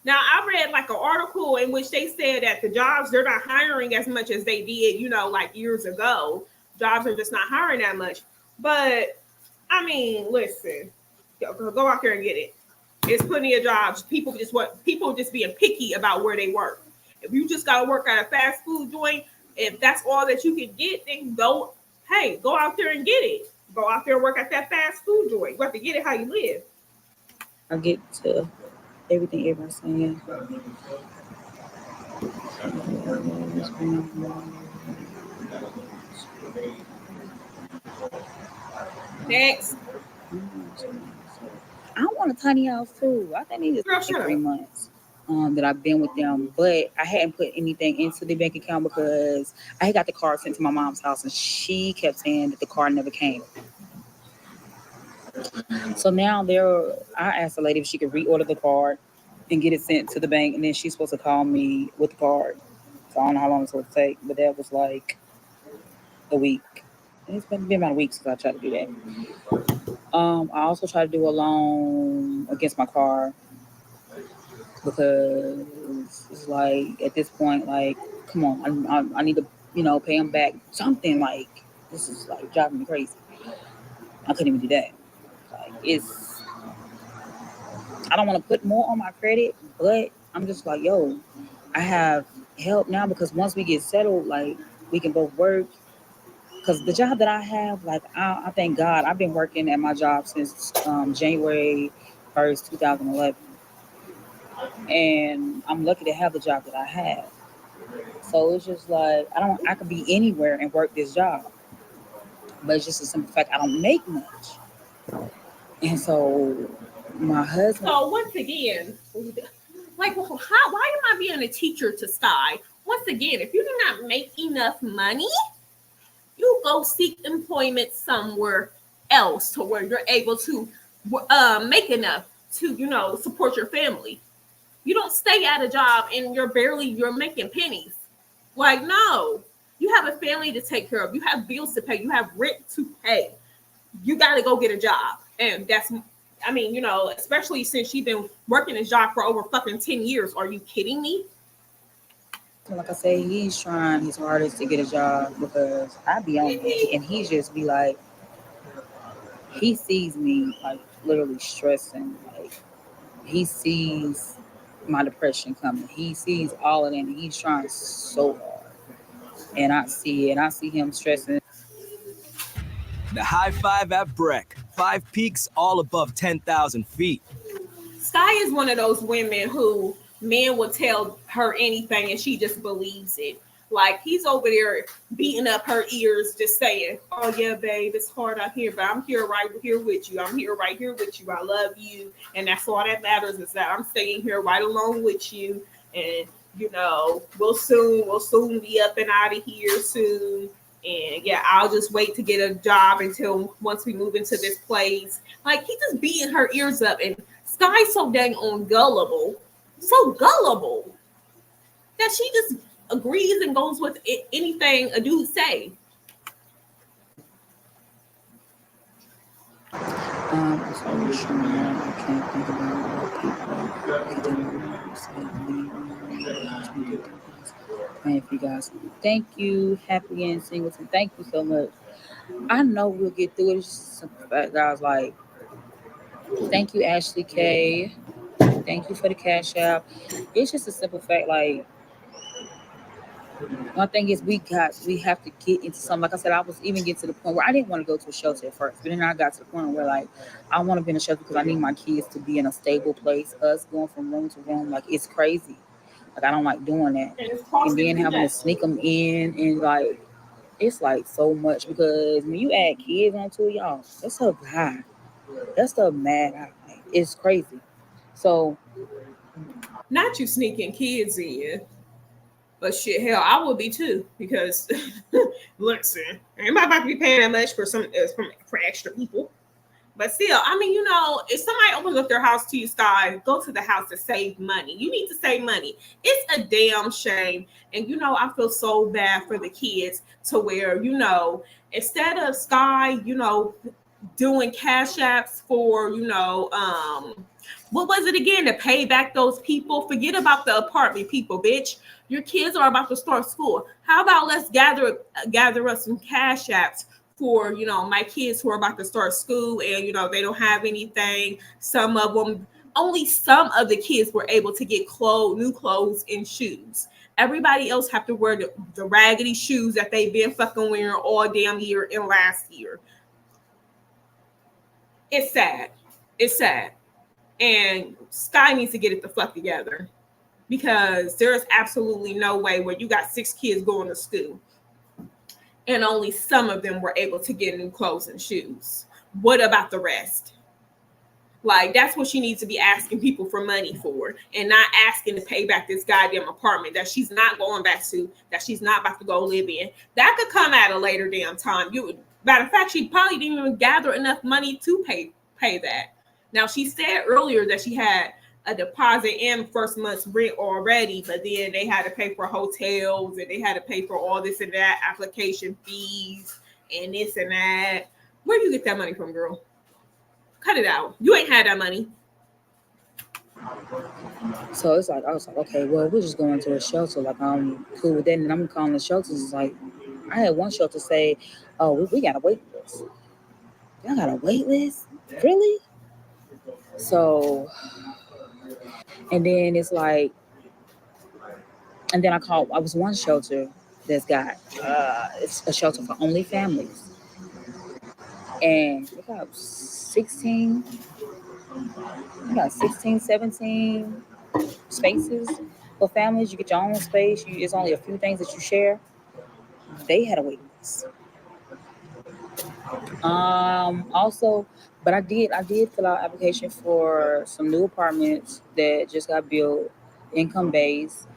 Now, I read like an article in which they said that the jobs, they're not hiring as much as they did, like years ago. Jobs are just not hiring that much. But, I mean, listen, go out there and get it. There's plenty of jobs. People just being picky about where they work. If you just got to work at a fast food joint, If that's all that you can get, then go. Hey, go out there and get it. Go out there and work at that fast food joint. You have to get it how you live. I get to everything everyone's saying. Next, I want a tiny house too. I think it's girl, like shut 3 months that I've been with them, but I hadn't put anything into the bank account because I had got the car sent to my mom's house and she kept saying that the car never came. So now I asked the lady if she could reorder the card and get it sent to the bank, and then she's supposed to call me with the card. So I don't know how long it's going to take, but that was like a week. And it's been about a week since I tried to do that. I also tried to do a loan against my car because it's like at this point, like, come on, I need to, pay them back something. Like, this is like driving me crazy. I couldn't even do that. Like, I don't want to put more on my credit, but I'm just like, yo, I have help now because once we get settled, like, we can both work. Because the job that I have, like, I thank God, I've been working at my job since January 1st, 2011. And I'm lucky to have the job that I have. So it's just like, I could be anywhere and work this job. But it's just a simple fact, I don't make much. And so my husband, so once again, like, well, why am I being a teacher to Sky? Once again, if you do not make enough money, you go seek employment somewhere else to where you're able to make enough to, support your family. You don't stay at a job and you're making pennies. Like, no, you have a family to take care of. You have bills to pay. You have rent to pay. You got to go get a job. And I mean, especially since you've been working this job for over fucking 10 years. Are you kidding me? like I say, he's trying his hardest to get a job because I be on it, and he just be like, he sees me like literally stressing, like he sees my depression coming, he sees all of that, and he's trying so hard, and I see it, and I see him stressing. The high five at Breck. 5 peaks all above 10,000 feet. Sky is one of those women who men will tell her anything and she just believes it. Like, he's over there beating up her ears, just saying, "Oh yeah, babe, it's hard out here, but I'm here right here with you. I'm here right here with you. I love you, and that's all that matters is that I'm staying here right along with you. And we'll soon be up and out of here soon. And yeah, I'll just wait to get a job until once we move into this place." Like, he just beating her ears up, and Sky's so dang on gullible, so gullible that she just agrees and goes with anything a dude say. So I was showing that I can't think about what people praying for you guys. Thank you, Happy and Singleton. Thank you so much. I know we'll get through it. It's just some guys like, thank you, Ashley K. Thank you for the cash app. It's just a simple fact, like, one thing is we have to get into something. Like I said, I was even getting to the point where I didn't want to go to a shelter at first, but then I got to the point where, like, I want to be in a shelter because I need my kids to be in a stable place. Us going from room to room, like, it's crazy. Like, I don't like doing that, And it's and costing then too having to much. sneak them in, and like, it's like so much because when you add kids onto it, y'all, that's stuff high. That's stuff mad high. Like, it's crazy. So Not you sneaking kids in, but shit, hell, I would be too because listen, ain't nobody about to be paying that much for for extra people. But still, I mean, if somebody opens up their house to you, Sky, go to the house to save money. You need to save money. It's a damn shame. And, I feel so bad for the kids to where, instead of Sky, doing cash apps for, what was it again? To pay back those people. Forget about the apartment people, bitch. Your kids are about to start school. How about let's gather us some cash apps for my kids who are about to start school, and they don't have anything. Only some of the kids were able to get new clothes and shoes. Everybody else have to wear the raggedy shoes that they've been fucking wearing all damn year and last year. It's sad. It's sad. And Sky needs to get it the fuck together, because there's absolutely no way where you got 6 kids going to school and only some of them were able to get new clothes and shoes. What about the rest? Like, that's what she needs to be asking people for money for, and not asking to pay back this goddamn apartment that she's not going back to, that she's not about to go live in. That could come at a later damn time. Matter of fact, she probably didn't even gather enough money to pay that. Now, she said earlier that she had a deposit and first month's rent already, but then they had to pay for hotels and they had to pay for all this and that, application fees and this and that. Where do you get that money from, girl? Cut it out. You ain't had that money. So it's like, I was like, okay, well, we're just going to a shelter. Like, I'm cool with that. And I'm calling the shelters. It's like, I had one shelter say, oh, we got a wait list. Y'all got a wait list? Really? So, and then it's like, and then I was one shelter that's got, it's a shelter for only families. And we got 16, 17 spaces for families. You get your own space. It's only a few things that you share. They had a wait list. Also, but I did fill out application for some new apartments that just got built, income based.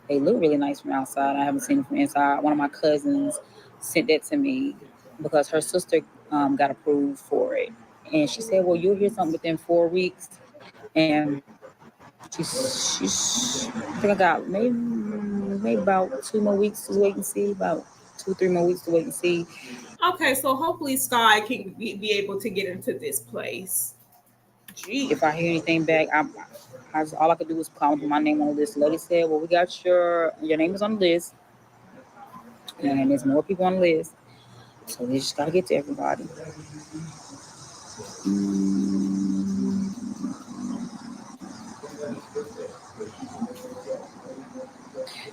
They look really nice from outside. I haven't seen them from inside. One of my cousins sent that to me because her sister got approved for it, and she said, "Well, you'll hear something within 4 weeks." And she's I think I got maybe about 2 more weeks to wait and see. About 2-3 more weeks to wait and see. Okay, so hopefully Sky can be able to get into this place. Gee. If I hear anything back, all I could do was call and put my name on the list. The lady said, "Well, we got your name is on the list, and there's more people on the list, so we just gotta get to everybody."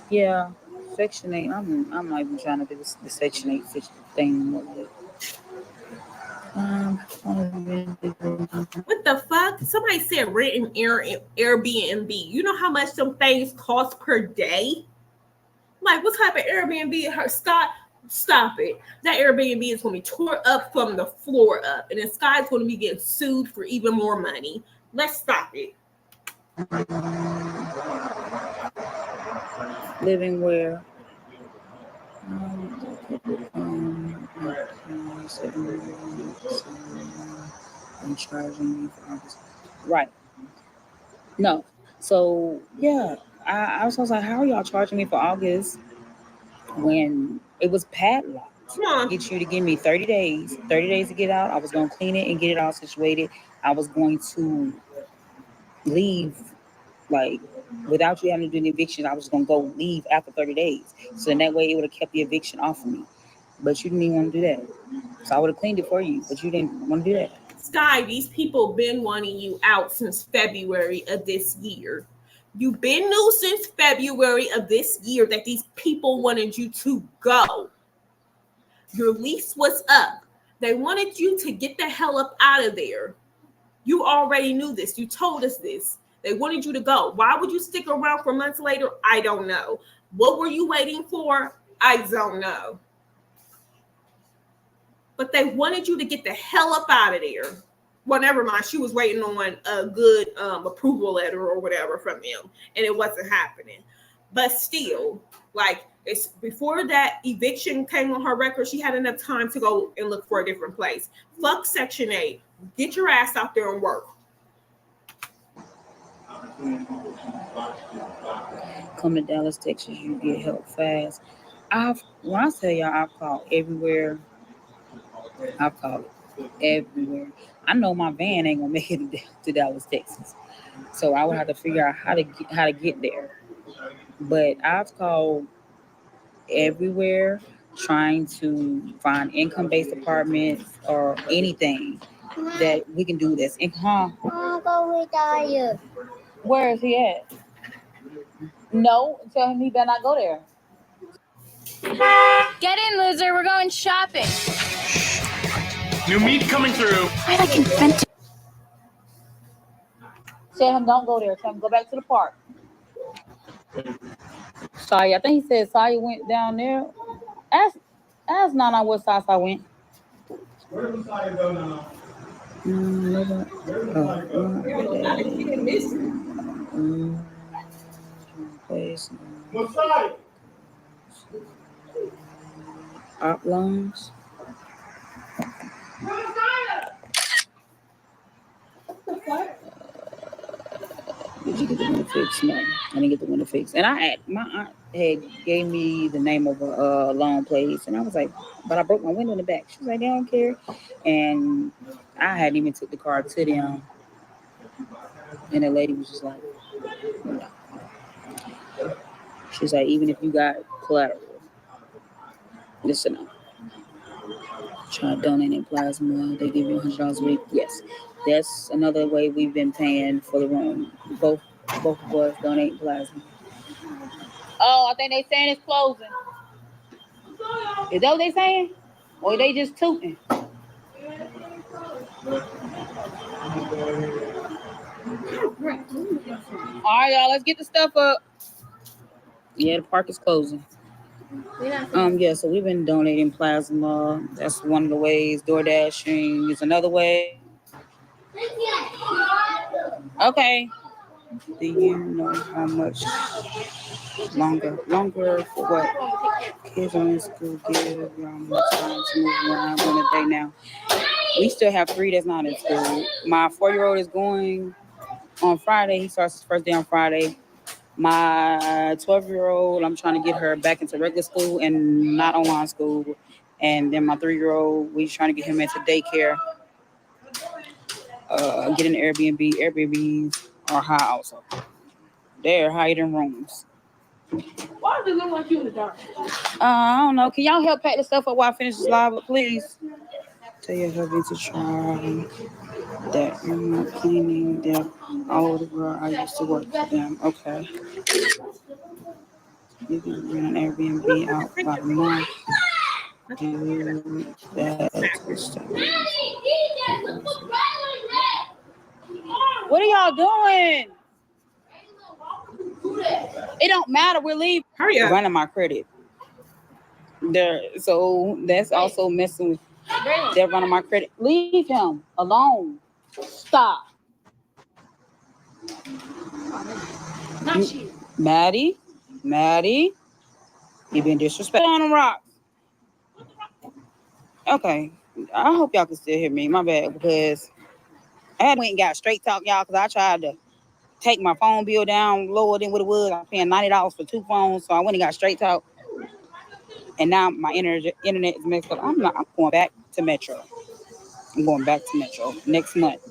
Yeah, Section 8. I'm not even trying to do the Section 8 thing. What the fuck? Somebody said rent and Airbnb. You know how much some things cost per day? Like, what type of Airbnb? Stop it. That Airbnb is going to be tore up from the floor up, and then Sky's going to be getting sued for even more money. Let's stop it. Living where? I'm charging you for August. Right. No. So yeah, I was like, how are y'all charging me for August when it was padlocked? Get you to give me 30 days. 30 days to get out. I was gonna clean it and get it all situated. I was going to leave like without you having to do the eviction. I was gonna go leave after 30 days. So in that way it would have kept the eviction off of me. But you didn't even want to do that. So I would have cleaned it for you, but you didn't want to do that. Sky, these people been wanting you out since February of this year. You've been new since February of this year that these people wanted you to go. Your lease was up. They wanted you to get the hell up out of there. You already knew this. You told us this. They wanted you to go. Why would you stick around for months later? I don't know. What were you waiting for? I don't know. But they wanted you to get the hell up out of there. Well, never mind. She was waiting on a good approval letter or whatever from them, and it wasn't happening. But still, like, it's before that eviction came on her record, she had enough time to go and look for a different place. Fuck Section 8. Get your ass out there and work. Come to Dallas, Texas, you get help fast. When I tell y'all, I've called everywhere. I've called everywhere. I know my van ain't gonna make it to Dallas, Texas, so I would have to figure out how to get there. But I've called everywhere trying to find income-based apartments or anything that we can do this. Where is he at? No, tell him he better not go there. Get in, loser. We're going shopping. New meat coming through. Wait, I can vent. Tell him don't go there. Tell him go back to the park. Sorry, I think he said Saya went down there. Ask Nana what side I went. Where does Saya go now? What side? Op loans. Did you get the window fixed? No, I didn't get the window fixed. And my aunt had gave me the name of a loan place, and I was like, but I broke my window in the back. She was like, they don't care. And I hadn't even took the car to them. And the lady was just like, no. She was like, even if you got collateral, listen up. Try to donate in plasma. They give you $100 a week. Yes, that's another way we've been paying for the room. Both of us donate plasma. Oh, I think they saying it's closing. Is that what they saying? Or they just tooting? All right, y'all, let's get the stuff up. Yeah, the park is closing. Yeah, so we've been donating plasma. That's one of the ways. Door dashing is another way. Okay. Do you know how much longer for what? Kids are in school give around much time to move around on a day now. We still have 3 that's not in school. My 4-year-old is going on Friday. He starts his first day on Friday. My 12-year-old, I'm trying to get her back into regular school and not online school. And then my 3-year-old, we're trying to get him into daycare. Get an Airbnb. Airbnbs are high also. They're higher than rooms. Why does it look like you in the dark? I don't know. Can y'all help pack the stuff up while I finish this live, please? Tell your hubby to try that. I'm not cleaning them all over the world. I used to work for them. Okay. You can rent an Airbnb out by the month. Do that. What are y'all doing? It don't matter. We're leaving. Hurry up. Running my credit. So that's also messing with. They're running my credit. Leave him alone. Stop. Not you. Maddie, you been disrespectful on the rocks. Okay, I hope y'all can still hear me. My bad, because I went and got straight talk, y'all, because I tried to take my phone bill down lower than what it was. I'm paying $90 for 2 phones, so I went and got straight talk. And now my internet is messed up. I'm going back to Metro. I'm going back to Metro next month.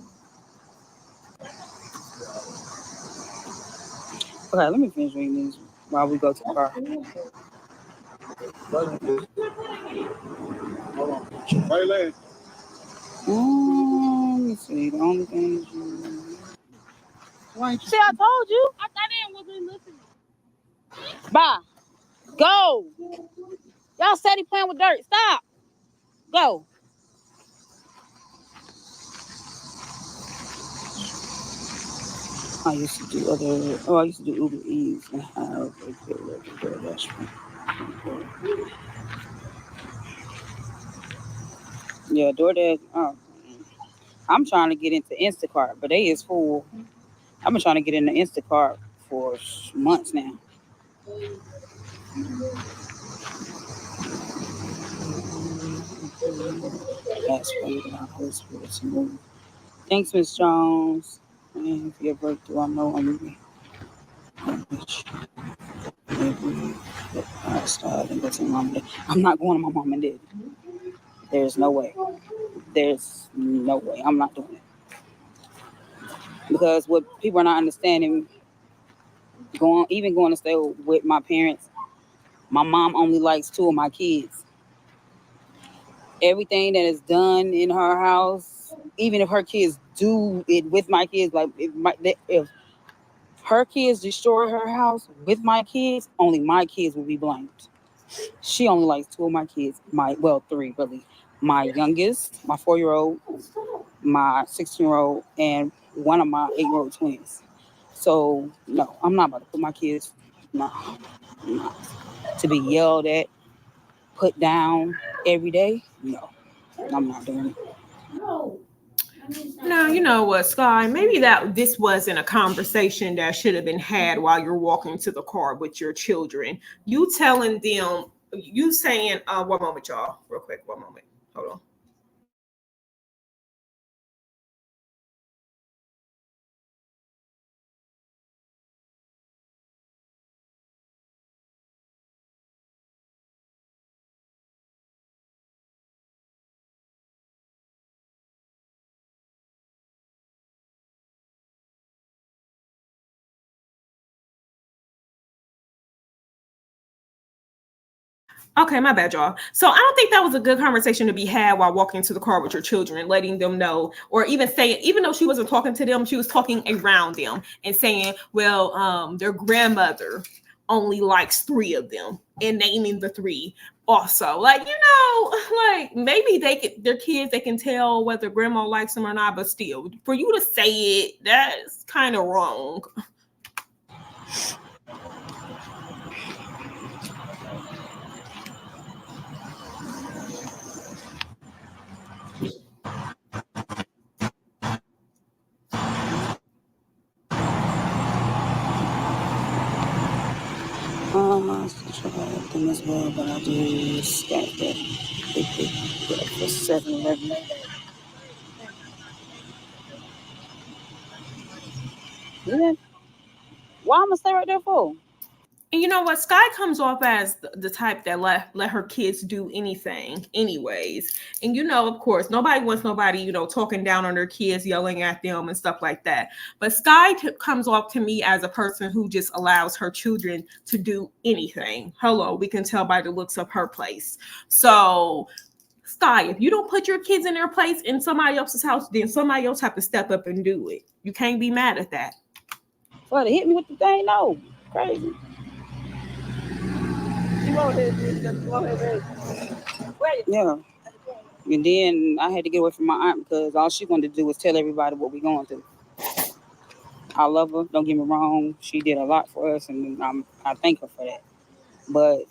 Okay, let me finish reading these while we go to the car. Let me see. The only thing. See, I told you. I thought I wasn't listening. Bye. Go. Y'all steady playing with dirt. Stop. Go. I used to do Uber Eats and have a good restaurant. Yeah, DoorDash. I'm trying to get into Instacart, but they is full. I've been trying to get into Instacart for months now. That's what Thanks, Miss Jones. And for your breakthrough, I know I'm moving. I'm not going to my mom and dad. There's no way. I'm not doing it. Because what people are not understanding, going to stay with my parents, my mom only likes 2 of my kids. Everything that is done in her house, even if her kids do it with my kids, like if her kids destroy her house with my kids, only my kids will be blamed. She only likes two of my kids, three really. My youngest, my 4-year-old, my 16-year-old, and one of my 8-year-old twins. So no, I'm not about to put my kids, no, to be yelled at, put down every day. No, I'm not doing it. Now, you know what, Sky? Maybe this wasn't a conversation that should have been had while you're walking to the car with your children. You telling them, you saying, one moment, y'all, real quick, one moment. Hold on. Okay, my bad, y'all. So I don't think that was a good conversation to be had while walking to the car with your children, letting them know, or even saying, even though she wasn't talking to them, she was talking around them and saying, well, their grandmother only likes 3 of them, and naming the 3 also. Like, like maybe their kids, they can tell whether grandma likes them or not, but still, for you to say it, that's kind of wrong. I still try everything as well, but I just got that big for 7-Eleven. Yeah. Why I'm gonna stay right there for? And you know what? Sky comes off as the type that let her kids do anything, anyways. And of course, nobody wants nobody, talking down on their kids, yelling at them and stuff like that. But Sky comes off to me as a person who just allows her children to do anything. Hello, we can tell by the looks of her place. So, Sky, if you don't put your kids in their place in somebody else's house, then somebody else have to step up and do it. You can't be mad at that. Well, they hit me with the thing, no, crazy. Yeah. And then I had to get away from my aunt because all she wanted to do was tell everybody what we're going through. I love her, don't get me wrong. She did a lot for us, and I thank her for that. But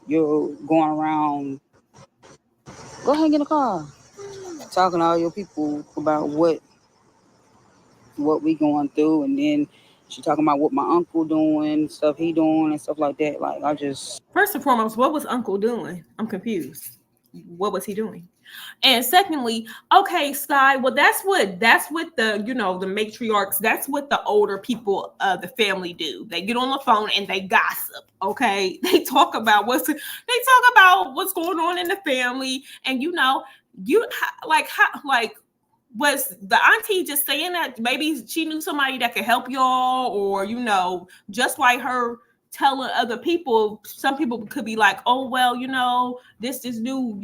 you're going around, go ahead and get a car, talking to all your people about what we going through, and then she talking about what my uncle doing, stuff he doing, and stuff like that. Like, I just... First and foremost, what was Uncle doing? I'm confused. What was he doing? And secondly, okay, Sky, well, that's what the, the matriarchs, that's what the older people of the family do. They get on the phone and they gossip, okay? They talk about what's going on in the family. And, was the auntie just saying that maybe she knew somebody that could help y'all, or, just like her telling other people, some people could be like, oh, well, this is new,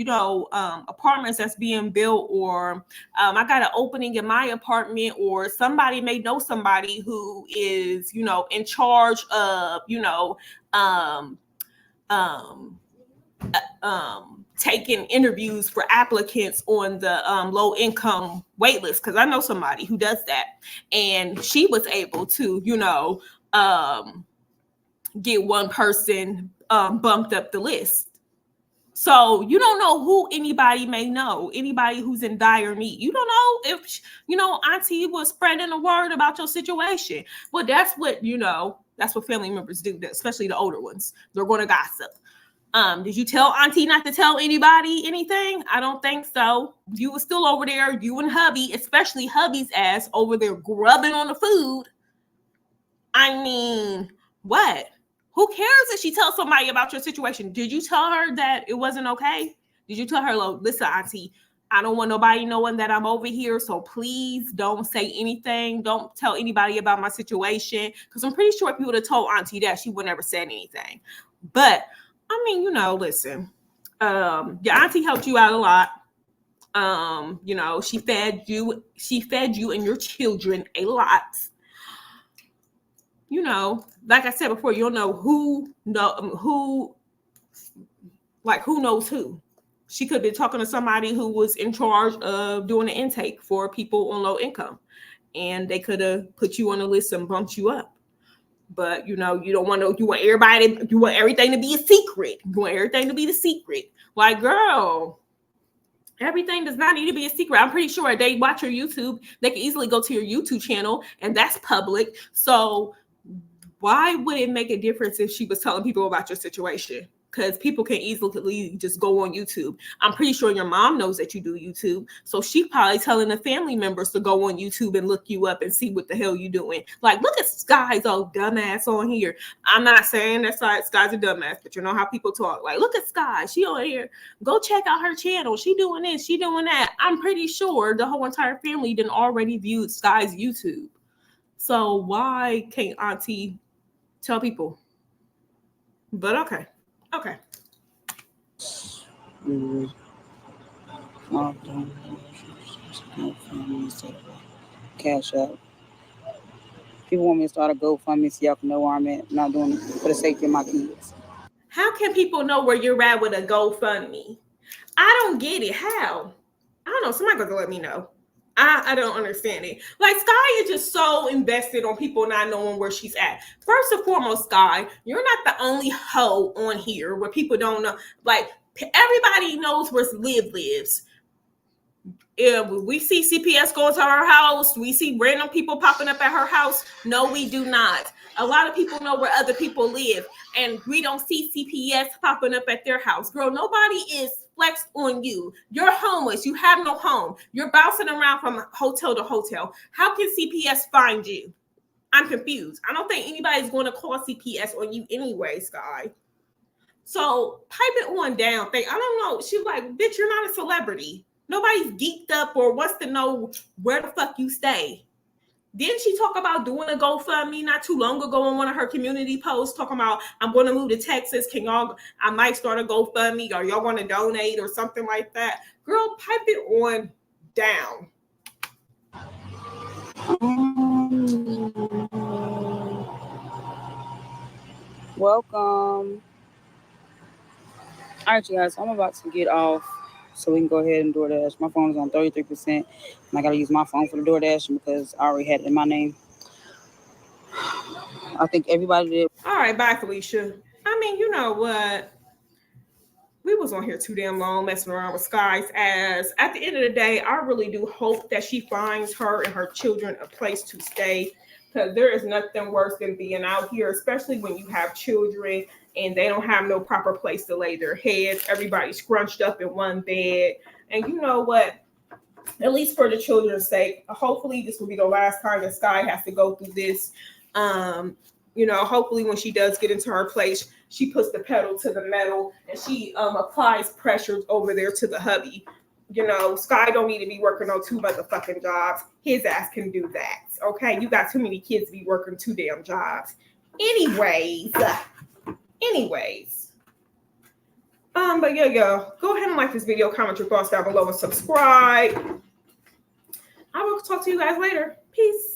apartments that's being built, or I got an opening in my apartment, or somebody may know somebody who is, in charge of, taking interviews for applicants on the low income wait list, because I know somebody who does that, and she was able to get one person bumped up the list. So you don't know who anybody may know, anybody who's in dire need. You don't know if Auntie was spreading a word about your situation. Well, that's what family members do, especially the older ones. They're going to gossip. Did you tell Auntie not to tell anybody anything? I don't think so. You were still over there, you and Hubby, especially Hubby's ass, over there grubbing on the food. I mean, what? Who cares if she tells somebody about your situation? Did you tell her that it wasn't okay? Did you tell her, listen, Auntie, I don't want nobody knowing that I'm over here, so please don't say anything. Don't tell anybody about my situation. Because I'm pretty sure if you would have told Auntie that, she would never said anything. But I mean, listen, your auntie helped you out a lot. She fed you and your children a lot. you know, like I said before, you'll know who knows who. She could be talking to somebody who was in charge of doing the intake for people on low income, and they could have put you on the list and bumped you up. But you know, you don't want to. You want everything to be a secret. You want everything to be the secret. Like, girl, everything does not need to be a secret. I'm pretty sure they watch your YouTube. They can easily go to your YouTube channel, and that's public. So why would it make a difference if she was telling people about your situation? Because people can easily just go on YouTube. I'm pretty sure your mom knows that you do YouTube. So she's probably telling the family members to go on YouTube and look you up and see what the hell you doing. Like, look at Sky's old dumbass on here. I'm not saying that Sky's a dumbass, but you know how people talk. Like, look at Sky. She on here. Go check out her channel. She doing this. She doing that. I'm pretty sure the whole entire family didn't already view Sky's YouTube. So why can't Auntie tell people? But okay. Okay. Cash out. People want me to start a GoFundMe so y'all can know where I'm at. I'm not doing it for the safety of my kids. How can people know where you're at with a GoFundMe? I don't get it. How? I don't know. Somebody got to let me know. I don't understand it. Like, Sky is just so invested on people not knowing where she's at. First and foremost, Sky, you're not the only hoe on here where people don't know. Like, everybody knows where Liv lives. If we see CPS going to her house, we see random people popping up at her house. No, we do not. A lot of people know where other people live, and we don't see CPS popping up at their house. Girl, nobody is flexed on you. You're homeless. You have no home. You're bouncing around from hotel to hotel. How can CPS find you? I'm confused. I don't think anybody's going to call CPS on you anyway, Sky. So pipe it on down. I don't know. She's like, bitch, you're not a celebrity. Nobody's geeked up or wants to know where the fuck you stay. Didn't she talk about doing a GoFundMe not too long ago on one of her community posts, talking about, I'm going to move to Texas. I might start a GoFundMe, or y'all want to donate or something like that? Girl, pipe it on down. Welcome. All right, you guys, I'm about to get off so we can go ahead and DoorDash. My phone is on 33%, and I got to use my phone for the DoorDash because I already had it in my name. I think everybody did. All right, bye, Felicia. I mean, you know what? We was on here too damn long messing around with Sky's ass. At the end of the day, I really do hope that she finds her and her children a place to stay, because there is nothing worse than being out here, especially when you have children and they don't have no proper place to lay their heads. Everybody's scrunched up in one bed. And you know what? At least for the children's sake, hopefully this will be the last time that Sky has to go through this. You know, hopefully when she does get into her place, she puts the pedal to the metal and she applies pressure over there to the hubby. You know, Sky don't need to be working on 2 motherfucking jobs. His ass can do that. Okay, you got too many kids to be working 2 damn jobs. Anyways. But yeah, go ahead and like this video, comment your thoughts down below, and subscribe. I will talk to you guys later. Peace.